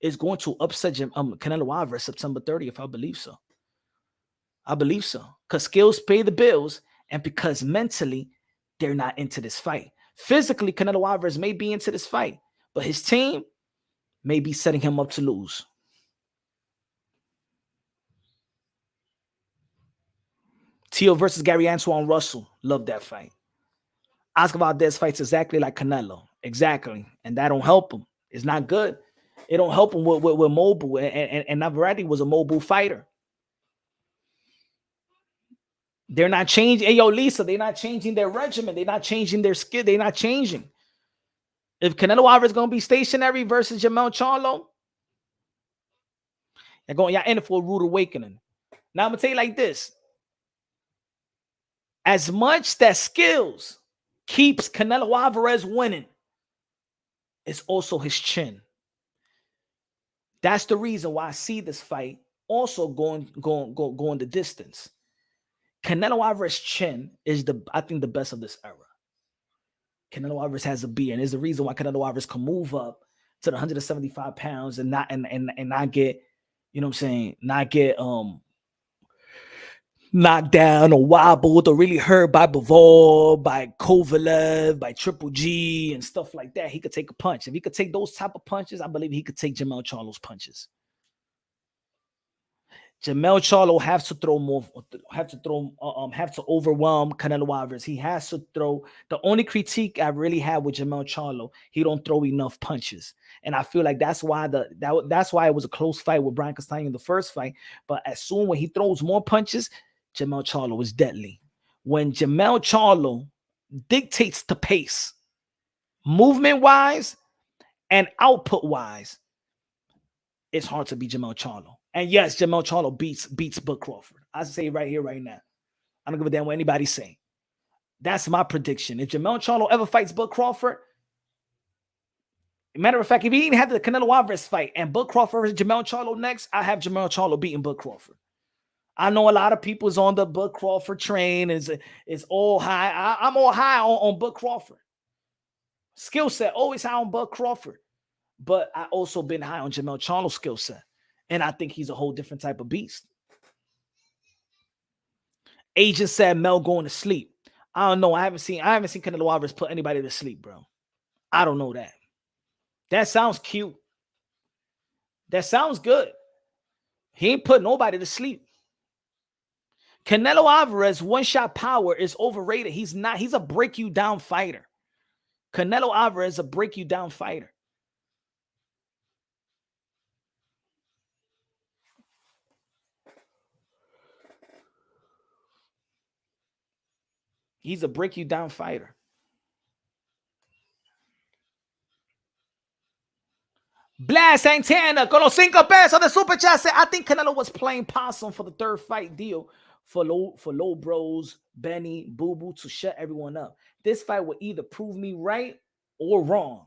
is going to upset Canelo Alvarez September 30th. I believe so. Because skills pay the bills, and because mentally they're not into this fight. Physically, Canelo Alvarez may be into this fight, but his team may be setting him up to lose. Tio versus Gary Antoine Russell. Love that fight. Oscar Valdez fights exactly like Canelo. Exactly. And that don't help him. It's not good. It don't help him with mobile. And Navarrete was a mobile fighter. They're not changing. Hey, yo, Lisa, they're not changing their regimen. They're not changing their skill. They're not changing. If Canelo Alvarez is going to be stationary versus Jermell Charlo, y'all in it for a rude awakening. Now, I'm going to tell you like this. As much that skills keeps Canelo Alvarez winning, it's also his chin. That's the reason why I see this fight also going the distance. Canelo Alvarez's chin is I think the best of this era. Canelo Alvarez has a beard, and there's the reason why Canelo Alvarez can move up to the 175 pounds and not get, not get knocked down or wobbled or really hurt by Bivol, by Kovalev, by Triple G and stuff like that. He could take a punch. If he could take those type of punches, I believe he could take Jermell Charlo's punches. Jermell Charlo have to overwhelm Canelo Alvarez. He has to throw. The only critique I really have with Jermell Charlo, he don't throw enough punches, and I feel like that's why it was a close fight with Brian Castaño in the first fight. But as soon when he throws more punches, Jermell Charlo is deadly. When Jermell Charlo dictates the pace, movement-wise and output-wise, it's hard to beat Jermell Charlo. And yes, Jermell Charlo beats Bud Crawford. I say right here, right now. I don't give a damn what anybody's saying. That's my prediction. If Jermell Charlo ever fights Bud Crawford, matter of fact, if he ain't had the Canelo Alvarez fight and Bud Crawford versus Jermell Charlo next, I have Jermell Charlo beating Bud Crawford. I know a lot of people is on the Bud Crawford train, is all high. I'm all high on Bud Crawford. Skill set, always high on Bud Crawford. But I also been high on Jermell Charlo's skill set. And I think he's a whole different type of beast. Agent said Mel going to sleep. I don't know. I haven't seen Canelo Alvarez put anybody to sleep, bro. I don't know that. That sounds cute. That sounds good. He ain't put nobody to sleep. Canelo Alvarez, one-shot power is overrated. He's not. He's a break-you-down fighter. Canelo Alvarez is a break-you-down fighter. He's a break-you-down fighter. Blast Santana con los 5 pesos de Super Chat said, I think Canelo was playing possum for the third fight deal for low bros, Benny, Boo Boo to shut everyone up. This fight will either prove me right or wrong.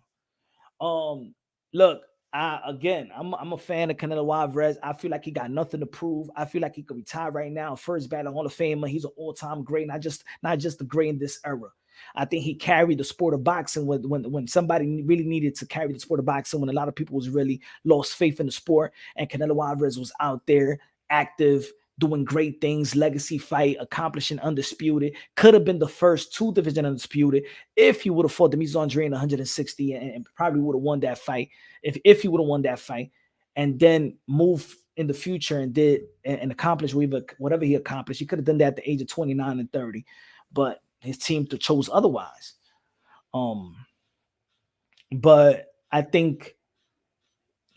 Look, I'm a fan of Canelo Alvarez. I feel like he got nothing to prove. I feel like he could retire right now. First ballot Hall of Famer. He's an all-time great, not just the great in this era. I think he carried the sport of boxing when somebody really needed to carry the sport of boxing, when a lot of people was really lost faith in the sport, and Canelo Alvarez was out there active, doing great things, legacy fight, accomplishing undisputed. Could have been the first 2-division undisputed if he would have fought Dimitry in 160 and probably would have won that fight if he would have won that fight, and then move in the future and did and accomplish whatever he accomplished. He could have done that at the age of 29 and 30, but his team chose otherwise. But I think,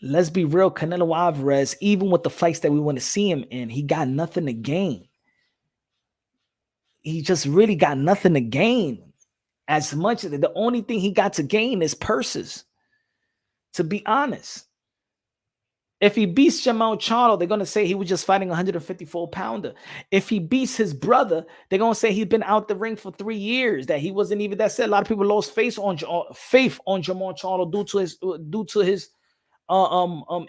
let's be real, Canelo Alvarez, even with the fights that we want to see him in, he got nothing to gain. He just really got nothing to gain. As much as the only thing he got to gain is purses, to be honest. If he beats Jermell Charlo, they're going to say he was just fighting a 154-pounder. If he beats his brother, they're going to say he's been out the ring for 3 years, that he wasn't even that. Said a lot of people lost faith on Jermell Charlo due to his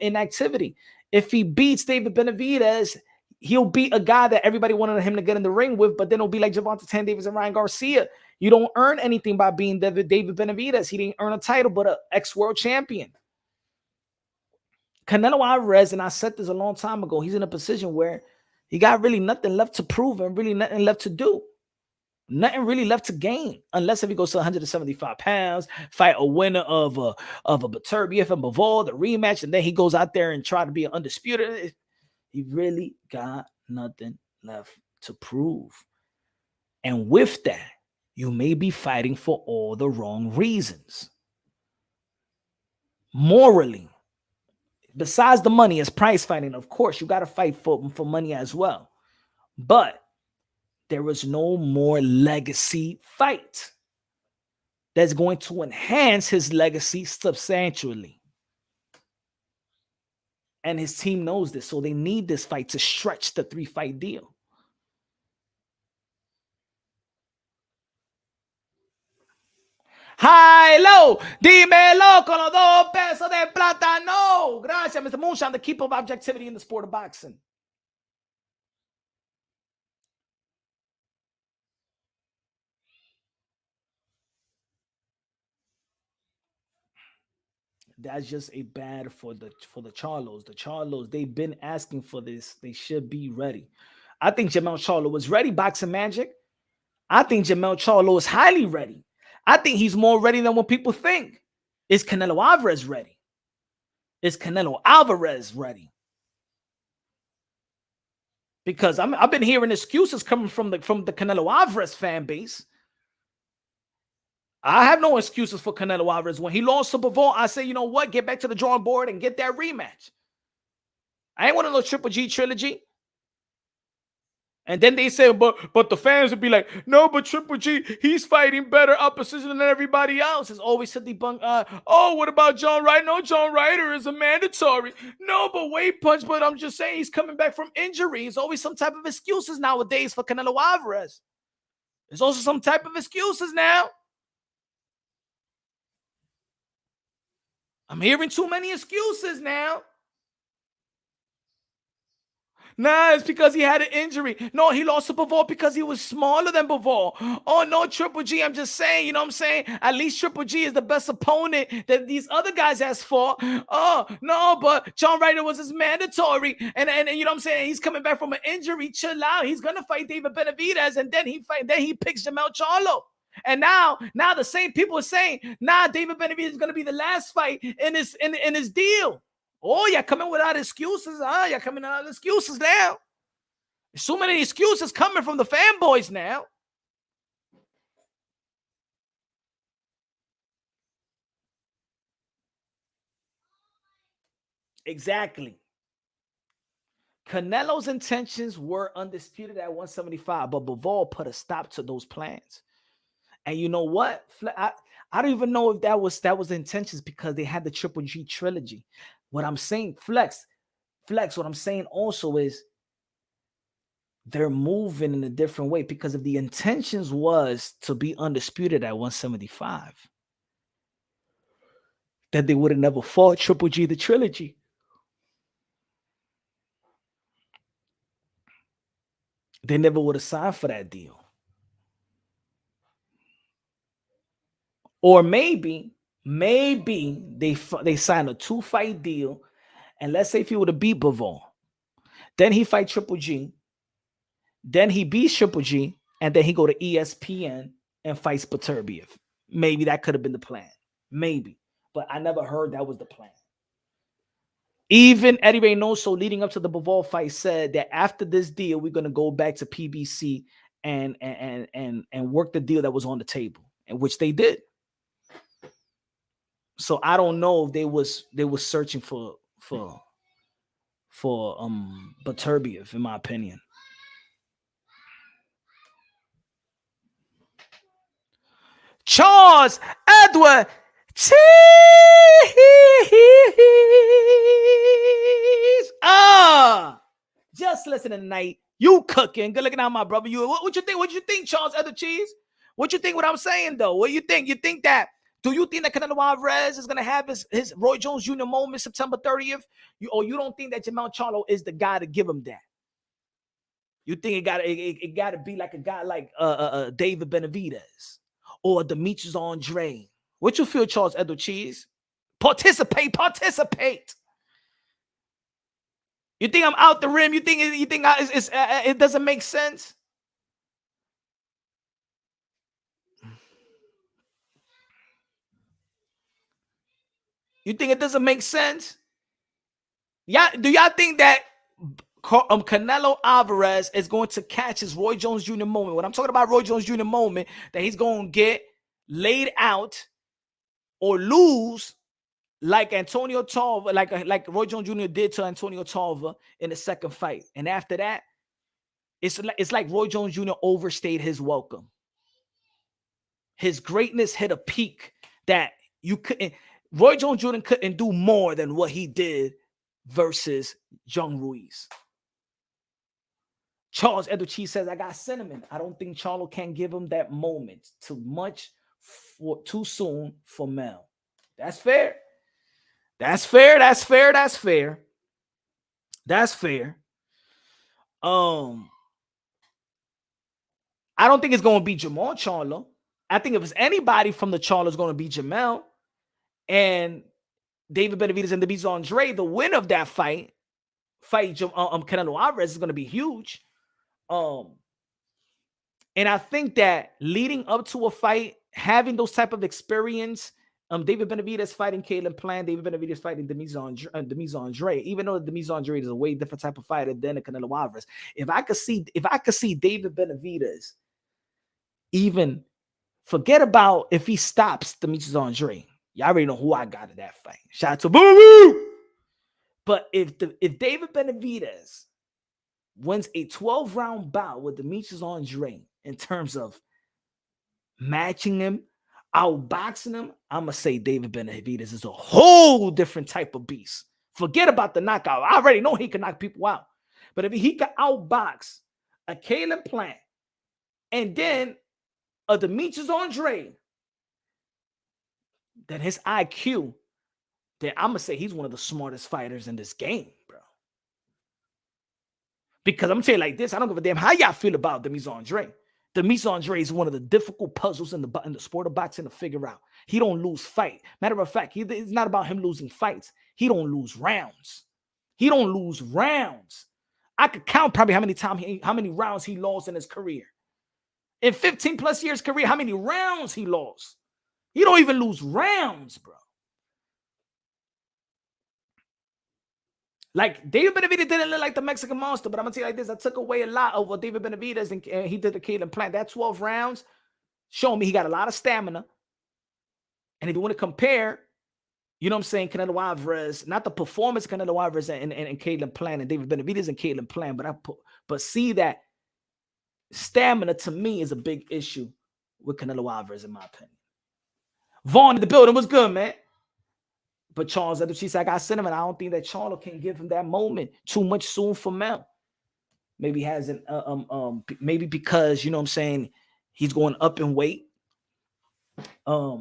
inactivity. If he beats David Benavidez, he'll beat a guy that everybody wanted him to get in the ring with, but then it'll be like Gervonta Davis and Ryan Garcia. You don't earn anything by being David Benavidez. He didn't earn a title, but an ex-world champion. Canelo Alvarez, and I said this a long time ago, he's in a position where he got really nothing left to prove and really nothing left to do. Nothing really left to gain, unless if he goes to 175 pounds, fight a winner of a Beterbiev and Bivol, the rematch, and then he goes out there and try to be an undisputed. He really got nothing left to prove. And with that, you may be fighting for all the wrong reasons. Morally, besides the money, as prize fighting, of course, you got to fight for money as well. But there is no more legacy fight that's going to enhance his legacy substantially. And his team knows this, so they need this fight to stretch the 3-fight deal. Hi-lo, dímelo con los 2 pesos de plátano. Gracias, Mr. Moonshine, the keeper of objectivity in the sport of boxing. That's just a bad for the Charlos. The Charlos, they've been asking for this. They should be ready. I think Jermell Charlo was ready, Boxing Magic. I think Jermell Charlo is highly ready. I think he's more ready than what people think. Is Canelo Alvarez ready? Is Canelo Alvarez ready? Because I've been hearing excuses coming from the Canelo Alvarez fan base. I have no excuses for Canelo Alvarez. When he lost to Bivol, I say, you know what? Get back to the drawing board and get that rematch. I ain't want a little Triple G trilogy. And then they say, but the fans would be like, no, but Triple G, he's fighting better opposition than everybody else. It's always to debunk. Oh, what about John Ryder? No, John Ryder is a mandatory. No, but weight punch. But I'm just saying, he's coming back from injury. There's always some type of excuses nowadays for Canelo Alvarez. There's also some type of excuses now. I'm hearing too many excuses now. Nah, it's because he had an injury. No, he lost to Bivol because he was smaller than Bivol. Oh, no, Triple G. I'm just saying, you know what I'm saying? At least Triple G is the best opponent that these other guys has fought. Oh, no, but John Ryder was his mandatory. And you know what I'm saying? He's coming back from an injury. Chill out. He's going to fight David Benavidez, and then he picks Jermell Charlo. And now the same people are saying, nah, David Benavidez is going to be the last fight in his deal. Oh, you're coming without excuses. You're coming out of excuses now. There's so many excuses coming from the fanboys now. Exactly. Canelo's intentions were undisputed at 175, but Bivol put a stop to those plans. And you know what? I don't even know if that was the intentions, because they had the Triple G trilogy. What I'm saying, Flex, what I'm saying also is they're moving in a different way, because if the intentions was to be undisputed at 175, that they would have never fought Triple G the trilogy. They never would have signed for that deal. Or maybe they signed a 2-fight deal, and let's say if he would have beat Bivol, then he fight Triple G, then he beats Triple G, and then he go to ESPN and fights Beterbiev. Maybe that could have been the plan. Maybe. But I never heard that was the plan. Even Eddie Reynoso, leading up to the Bivol fight, said that after this deal, we're going to go back to PBC and work the deal that was on the table, and which they did. So I don't know if they was searching for Beterbiev, in my opinion. Charles Edward Cheese. Just listening tonight. You cooking. Good looking out, my brother. What you think? What you think, Charles Edward Cheese? What you think what I'm saying, though? What you think? Do you think that Canelo Alvarez is going to have his Roy Jones Jr. moment September 30th? Or you don't think that Jermell Charlo is the guy to give him that? You think it got to be like a guy like David Benavidez or Dimitry Andre? What you feel, Charles Edward Cheese? Participate. You think I'm out the rim? You think it doesn't make sense? You think it doesn't make sense? Yeah. Do y'all think that Canelo Alvarez is going to catch his Roy Jones Jr. moment? When I'm talking about Roy Jones Jr. moment, that he's going to get laid out or lose like Antonio Tarver, like Roy Jones Jr. did to Antonio Tarver in the second fight. And after that, it's like Roy Jones Jr. overstayed his welcome. His greatness hit a peak that you couldn't. Roy Jones Jr. couldn't do more than what he did versus Jung Ruiz. Charles Edward Cheese says, I got cinnamon. I don't think Charlo can give him that moment. Too soon for Mel. That's fair. That's fair. I don't think it's going to be Jermall Charlo. I think if it's anybody from the Charlo, it's going to be Jermell. And David Benavidez and Dimitry Andre, the win of that fight Canelo Alvarez is going to be huge. And I think that leading up to a fight, having those type of experience, David Benavidez fighting Caleb Plant, David Benavidez fighting Dimitry Andre, even though Dimitry Andre is a way different type of fighter than Canelo Alvarez. If I could see David Benavidez, even forget about if he stops Dimitry Andre. Y'all already know who I got in that fight. Shout out to Boo Boo. But if David Benavidez wins a 12-round bout with Dimitry Andre in terms of matching him, outboxing him, I'm going to say David Benavidez is a whole different type of beast. Forget about the knockout. I already know he can knock people out. But if he can outbox a Caleb Plant and then a Dimitry Andre, then his IQ, then I'm going to say he's one of the smartest fighters in this game, bro. Because I'm going to tell you like this, I don't give a damn how y'all feel about Dimitry Andre. Dimitry Andre is one of the difficult puzzles in the sport of boxing to figure out. He don't lose fight. Matter of fact, it's not about him losing fights. He don't lose rounds. He don't lose rounds. I could count probably how many rounds he lost in his career. In 15 plus years career, how many rounds he lost. He don't even lose rounds, bro. Like, David Benavidez didn't look like the Mexican monster, but I'm going to tell you like this. I took away a lot of what David Benavidez and he did the Caleb Plant. That 12 rounds showed me he got a lot of stamina. And if you want to compare, you know what I'm saying, Canelo Alvarez, not the performance of Canelo Alvarez and Caleb Plant and David Benavidez and Caleb Plant, but see that stamina to me is a big issue with Canelo Alvarez, in my opinion. Vaughn in the building was good, man. But Charles, she said, I got cinnamon. I don't think that Charlo can give him that moment. Too much soon for Mel. Maybe he hasn't, maybe because, you know what I'm saying, he's going up in weight. I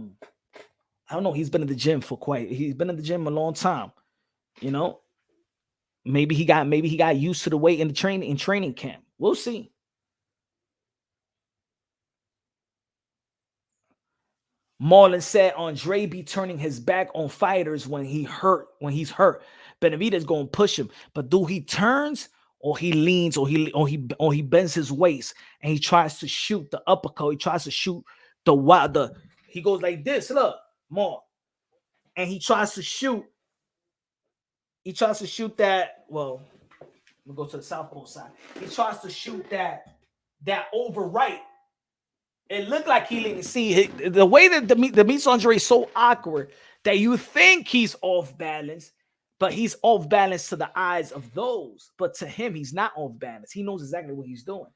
don't know. He's been in the gym he's been in the gym a long time. You know, maybe he got used to the weight in the training camp. We'll see. Marlon said Andre be turning his back on fighters when he's hurt. Benavidez going to push him. But do he turns or he leans or he bends his waist and he tries to shoot the uppercut? He tries to shoot he goes like this. Look, more. And he tries to shoot. He tries to shoot that. Well, we'll go to the southpaw side. He tries to shoot that over right. It looked like he didn't see the way that Dimitry Andre is so awkward that you think he's off balance, but he's off balance to the eyes of those. But to him, he's not off balance. He knows exactly what he's doing.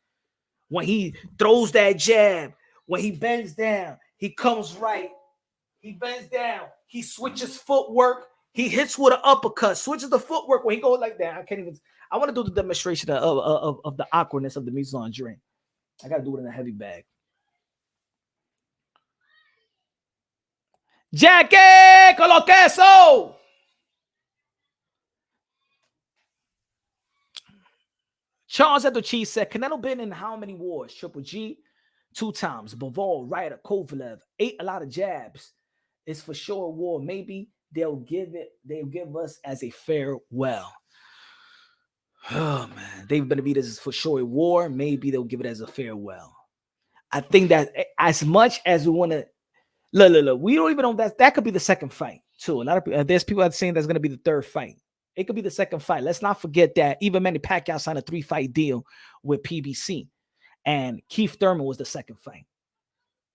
When he throws that jab, when he bends down, he comes right. He bends down. He switches footwork. He hits with an uppercut. Switches the footwork when he goes like that. I want to do the demonstration of the awkwardness of Dimitry Andre. I got to do it in a heavy bag. Jackie, con lo queso. Charles Edochie said, Canelo been in how many wars? Triple G, 2 times. Bivol, Ryder, Kovalev, ate a lot of jabs. It's for sure a war. Maybe they'll give us as a farewell. Oh, man. David Benavidez is for sure a war. Maybe they'll give it as a farewell. I think that as much as we want to, look, we don't even know that could be the second fight too. A lot of people, there's people that are saying that's going to be the third fight. It could be the second fight. Let's not forget that even Manny Pacquiao signed a 3-fight deal with PBC, and Keith Thurman was the second fight.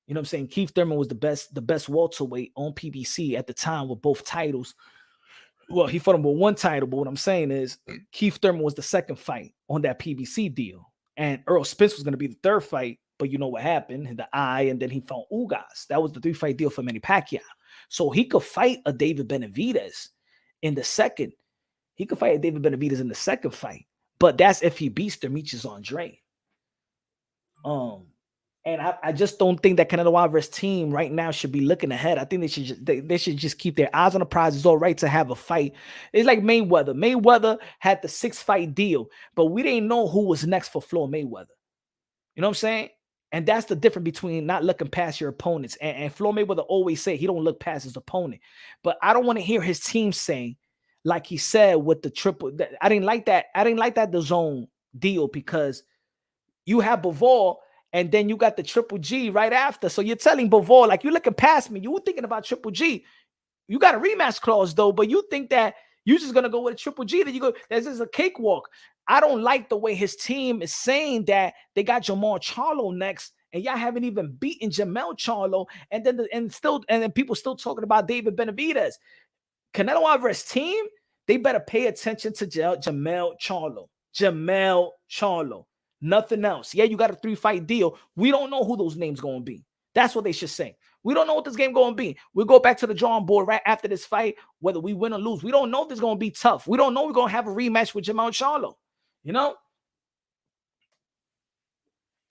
You know what I'm saying? Keith Thurman was the best welterweight on PBC at the time with both titles. Well, he fought him with 1 title, but what I'm saying is Keith Thurman was the second fight on that PBC deal, and Earl Spence was going to be the third fight. But you know what happened? The eye, and then he fought Ugas. That was the 3-fight deal for Manny Pacquiao. So he could fight a David Benavidez in the second. He could fight a David Benavidez in the second fight. But that's if he beats Dimitry Andre. And I just don't think that Canelo Alvarez team right now should be looking ahead. I think they should just keep their eyes on the prize. It's all right to have a fight. It's like Mayweather. Mayweather had the 6-fight deal, but we didn't know who was next for Floyd Mayweather. You know what I'm saying? And that's the difference between not looking past your opponents. And Floyd Mayweather always say he don't look past his opponent. But I don't want to hear his team say, like he said with the triple. I didn't like that. I didn't like that the zone deal because you have Bivol and then you got the Triple G right after. So you're telling Bivol, like, you're looking past me. You were thinking about Triple G. You got a rematch clause though, but you think that you're just gonna go with a Triple G. That you go, this is a cakewalk. I don't like the way his team is saying that they got Jermell Charlo next, and y'all haven't even beaten Jermell Charlo, and then people still talking about David Benavidez. Canelo Alvarez team, they better pay attention to Jermell Charlo. Jermell Charlo. Nothing else. Yeah, you got a 3-fight deal. We don't know who those names going to be. That's what they should say. We don't know what this game going to be. We'll go back to the drawing board right after this fight, whether we win or lose. We don't know if this is going to be tough. We don't know we're going to have a rematch with Jermell Charlo. You know?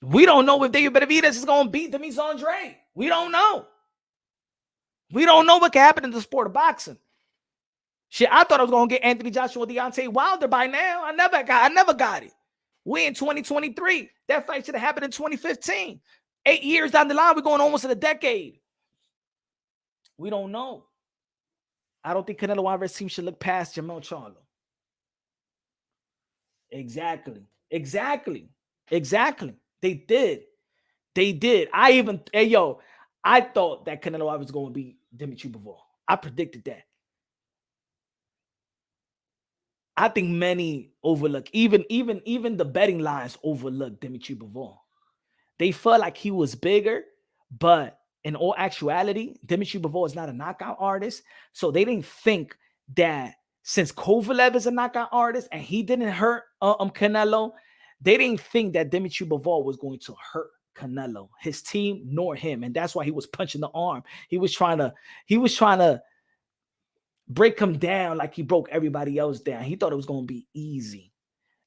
We don't know if David Benavidez is going to beat Dimitry. We don't know. We don't know what can happen in the sport of boxing. Shit, I thought I was going to get Anthony Joshua or Deontay Wilder by now. I never got it. We in 2023. That fight should have happened in 2015. 8 years down the line, we're going almost in a decade. We don't know. I don't think Canelo Alvarez team should look past Jermell Charlo. Exactly. They did. I thought that Canelo Alvarez was going to be Dimitry Bivol. I predicted that. I think many overlook, even the betting lines overlook Dimitry Bivol. They felt like he was bigger, but in all actuality, Dimitry Bivol is not a knockout artist. So they didn't think that since Kovalev is a knockout artist and he didn't hurt Canelo, they didn't think that Dimitry Bivol was going to hurt Canelo, his team, nor him. And that's why he was punching the arm. He was trying to break him down like he broke everybody else down. He thought it was going to be easy.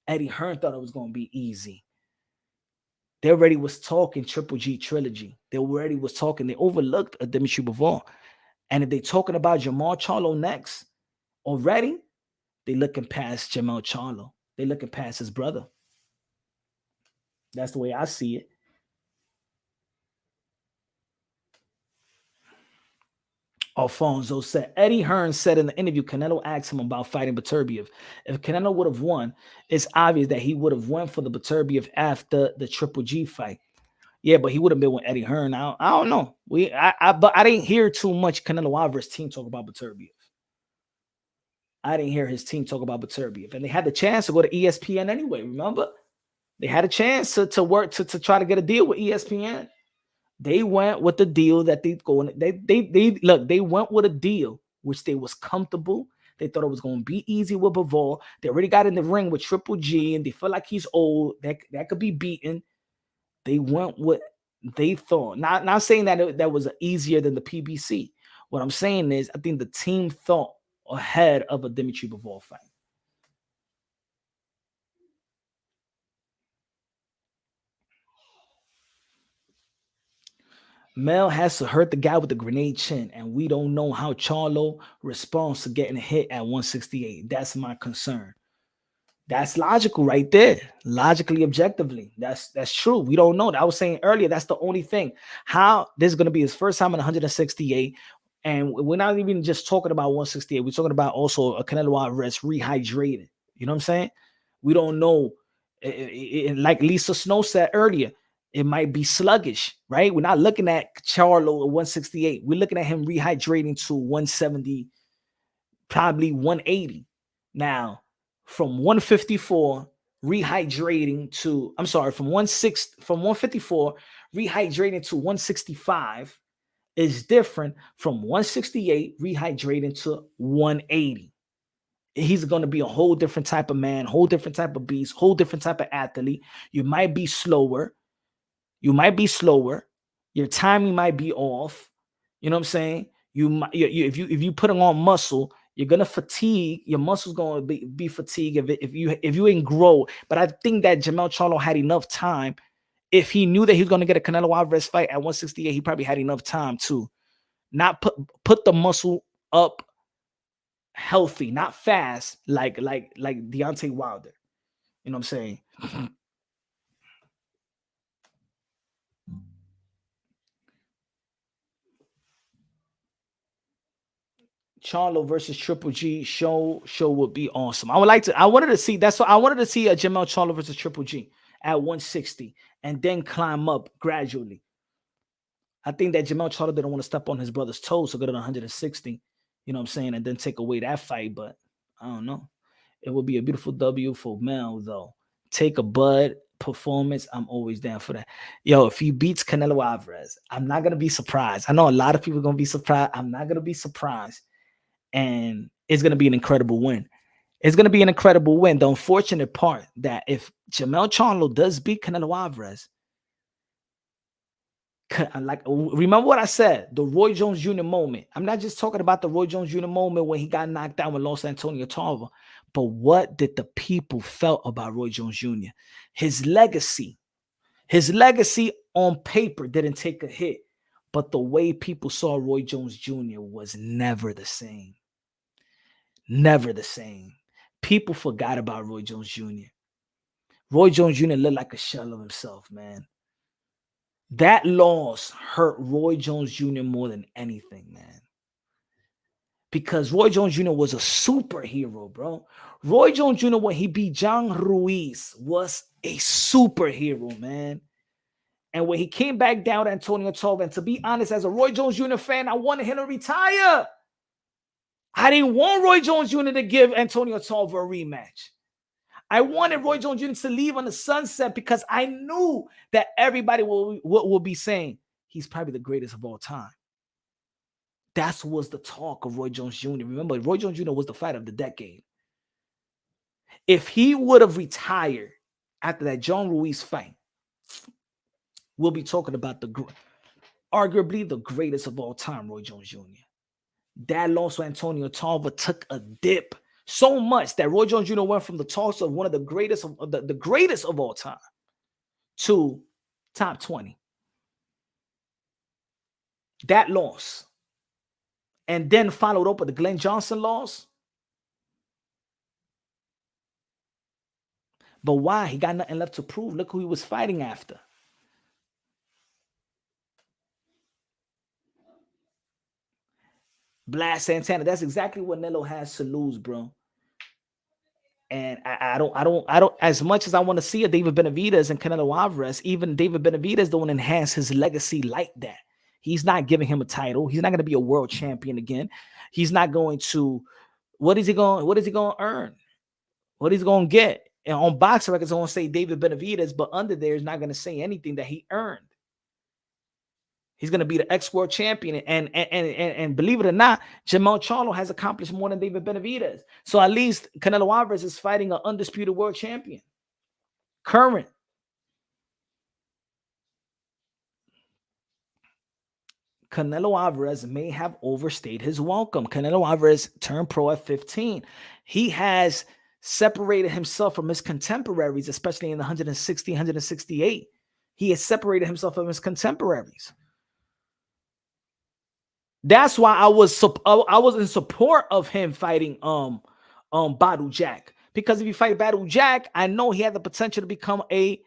Eddie Hearn thought it was going to be easy. They already was talking Triple G trilogy. They already was talking. They overlooked a Dimitry Bivol. And if they're talking about Jermall Charlo next already, they looking past Jermell Charlo. They looking past his brother. That's the way I see it. Alfonso said, Eddie Hearn said in the interview, Canelo asked him about fighting Beterbiev. If Canelo would have won, it's obvious that he would have won for the Beterbiev after the Triple G fight. Yeah, but he would have been with Eddie Hearn. I don't know. But I didn't hear too much Canelo Alvarez team talk about Beterbiev. I didn't hear his team talk about Beterbiev. And they had the chance to go to ESPN anyway, remember? They had a chance to work to try to get a deal with ESPN. They went with the deal that they went with a deal which they was comfortable. They thought it was going to be easy with Bivol. They already got in the ring with Triple G, and they feel like he's old. That could be beaten. They went with they thought. Not saying that that was easier than the PBC. What I'm saying is, I think the team thought ahead of a Dimitry Bivol fight. Mel has to hurt the guy with the grenade chin, and we don't know how Charlo responds to getting hit at 168. That's my concern. That's logical right there. Logically, objectively. That's true. We don't know. I was saying earlier, that's the only thing. How this is going to be his first time in 168. And we're not even just talking about 168. We're talking about also a Canelo Alvarez rehydrated. You know what I'm saying? We don't know. Like Lisa Snow said earlier, it might be sluggish, right? We're not looking at Charlo at 168. We're looking at him rehydrating to 170, probably 180. Now, from 154 rehydrating to, from 154 rehydrating to 165 is different from 168 rehydrating to 180. He's going to be a whole different type of man, whole different type of beast, whole different type of athlete. You might be slower. Your timing might be off. You know what I'm saying? If you put on muscle, you're gonna fatigue. Your muscles gonna be fatigued if you ain't grow. But I think that Jermell Charlo had enough time. If he knew that he was gonna get a Canelo Alvarez fight at 168, he probably had enough time to not put the muscle up healthy, not fast like Deontay Wilder. You know what I'm saying? Charlo versus Triple G show would be awesome. I wanted to see a Jermell Charlo versus Triple G at 160 and then climb up gradually. I think that Jermell Charlo didn't want to step on his brother's toes, so go to 160, you know what I'm saying, and then take away that fight. But I don't know. It would be a beautiful W for Mel, though. Take a Bud performance. I'm always down for that. Yo, if he beats Canelo Alvarez, I'm not gonna be surprised. I know a lot of people are gonna be surprised. I'm not gonna be surprised. And it's going to be an incredible win. It's going to be an incredible win. The unfortunate part that if Jermell Charlo does beat Canelo Alvarez, like, remember what I said, the Roy Jones Jr. moment. I'm not just talking about the Roy Jones Jr. moment when he got knocked down with Los Antonio Tarver, but what did the people felt about Roy Jones Jr.? His legacy on paper didn't take a hit, but the way people saw Roy Jones Jr. was never the same. Never the same. People forgot about Roy Jones Jr. Roy Jones Jr. looked like a shell of himself, man. That loss hurt Roy Jones Jr. more than anything, man. Because Roy Jones Jr. was a superhero, bro. Roy Jones Jr., when he beat John Ruiz, was a superhero, man. And when he came back down to Antonio Tarver, and to be honest, as a Roy Jones Jr. fan, I wanted him to retire. I didn't want Roy Jones Jr. to give Antonio Tarver a rematch. I wanted Roy Jones Jr. to leave on the sunset because I knew that everybody will be saying he's probably the greatest of all time. That was the talk of Roy Jones Jr. Remember, Roy Jones Jr. was the fighter of the decade. If he would have retired after that John Ruiz fight, we'll be talking about arguably the greatest of all time, Roy Jones Jr. That loss to Antonio Tarver took a dip so much that Roy Jones Jr. went from the toss of one of the greatest of the greatest of all time to top 20. That loss. And then followed up with the Glenn Johnson loss. But why? He got nothing left to prove. Look who he was fighting after. Blas Santana. That's exactly what Canelo has to lose, bro. And I don't, as much as I want to see a David Benavidez and Canelo Alvarez, even David Benavidez don't enhance his legacy like that. He's not giving him a title. He's not going to be a world champion again. He's not going to, what is he going to earn? What he's going to get? And on boxing records, I want to say David Benavidez, but under there is not going to say anything that he earned. He's going to be the ex-world champion. And believe it or not, Jermell Charlo has accomplished more than David Benavidez. So at least Canelo Alvarez is fighting an undisputed world champion. Current. Canelo Alvarez may have overstayed his welcome. Canelo Alvarez turned pro at 15. He has separated himself from his contemporaries, especially in the 160, 168. He has separated himself from his contemporaries. That's why I was in support of him fighting Badou Jack. Because if you fight Badou Jack, I know he had the potential to become the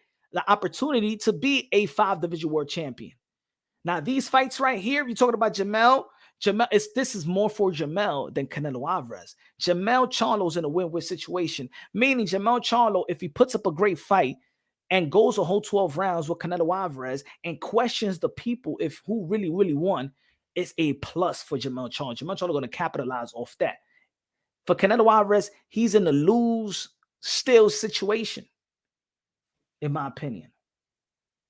opportunity to be a 5 division world champion. Now, these fights right here, you're talking about Jermell. This is more for Jermell than Canelo Alvarez. Jermell Charlo's in a win-win situation, meaning Jermell Charlo, if he puts up a great fight and goes a whole 12 rounds with Canelo Alvarez and questions the people if who really won, it's a plus for Jermell Charlo. Jermell Charlo going to capitalize off that. For Canelo Alvarez, he's in a lose-still situation, in my opinion.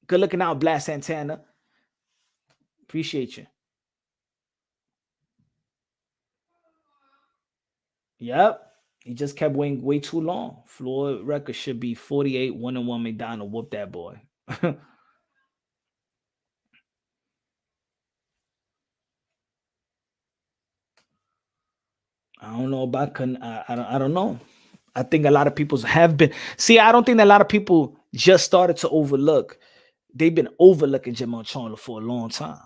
Good looking out, Blas Santana. Appreciate you. Yep. He just kept waiting way too long. Floyd record should be 48, 1-1 McDonald. Whoop that boy. I don't know about I don't know. I think a lot of people have been. See, I don't think that a lot of people just started to overlook. They've been overlooking Jermell Charlo for a long time.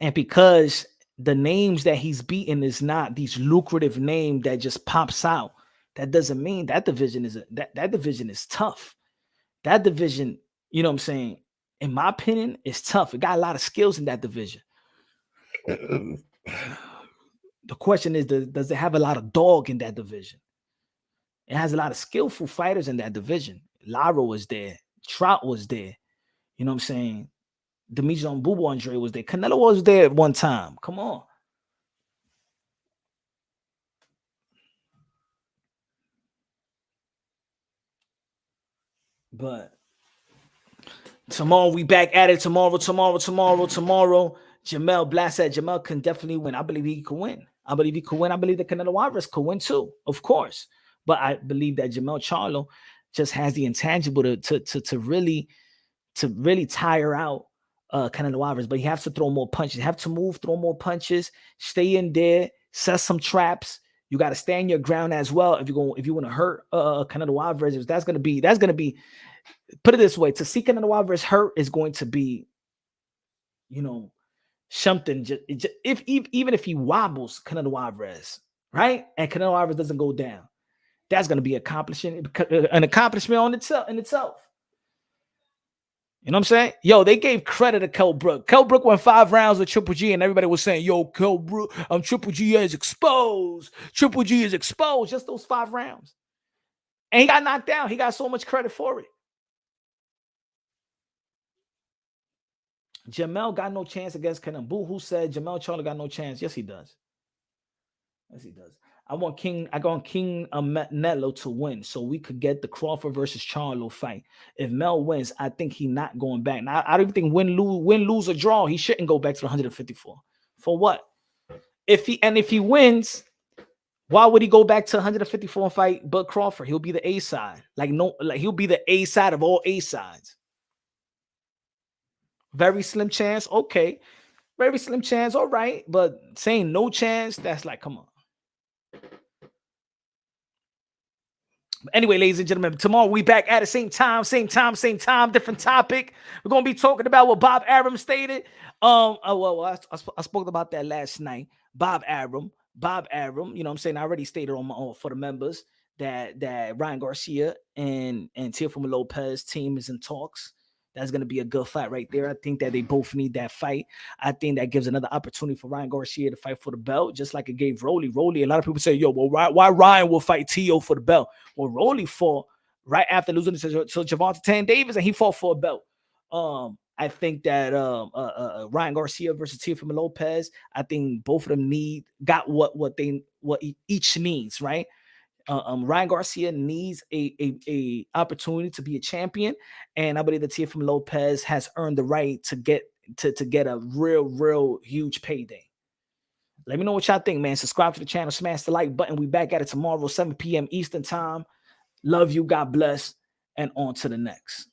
And because the names that he's beaten is not these lucrative names that just pops out, that doesn't mean that division is that division is tough. That division, you know what I'm saying, in my opinion, is tough. It got a lot of skills in that division. The question is, does it have a lot of dog in that division? It has a lot of skillful fighters in that division. Lara was there. Trout was there. You know what I'm saying? Dimitry on Bubo Andre was there. Canelo was there at one time. Come on. But tomorrow we back at it. Tomorrow. Jermell Blas said Jermell can definitely win. I believe he can win. I believe he could win. I believe that Canelo Alvarez could win too, of course. But I believe that Jermell Charlo just has the intangible to really tire out Canelo Alvarez. But he has to throw more punches. You have to move, throw more punches, stay in there, set some traps. You got to stand your ground as well if you want to hurt Canelo Alvarez. That's gonna be. Put it this way: to see Canelo Alvarez hurt is going to be, something. Even if he wobbles Canelo Alvarez, right, and Canelo Alvarez doesn't go down, that's going to be an accomplishment on itself. You know what I'm saying? Yo, they gave credit to Kell Brook. Kell Brook went 5 rounds with Triple G, and everybody was saying, yo, Kell Brook, Triple G is exposed. Triple G is exposed. Just those 5 rounds. And he got knocked down. He got so much credit for it. Jermell got no chance against Canelo. Who said Jermell Charlo got no chance? Yes, he does. Yes, he does. I want King Canelo to win so we could get the Crawford versus Charlo fight. If Mel wins, I think he's not going back. Now, I don't think win, lose, or draw, he shouldn't go back to 154. For what? If he wins, why would he go back to 154 and fight Bud Crawford? He'll be the A side. He'll be the A side of all A sides. Very slim chance. Okay. Very slim chance. All right. But saying no chance, that's like, come on. Anyway, ladies and gentlemen, tomorrow we back at the same time, different topic. We're gonna be talking about what Bob Arum stated. I spoke about that last night. Bob Arum, you know what I'm saying? I already stated for the members that Ryan Garcia and Teofimo Lopez team is in talks. That's going to be a good fight right there. I think that they both need that fight. I think that gives another opportunity for Ryan Garcia to fight for the belt, just like it gave Rolly. A lot of people say, yo, well, why Ryan will fight Tio for the belt? Well, Rolly fought right after losing to Gervonta Tank Davis, and he fought for a belt. I think that Ryan Garcia versus Teofimo Lopez, I think both of them got what each needs, right? Ryan Garcia needs a opportunity to be a champion, and I believe that Teofimo Lopez has earned the right to get a real huge payday. Let me know what y'all think, man. Subscribe to the channel, smash the like button. We back at it tomorrow, 7 p.m. Eastern time. Love you, God bless, and on to the next.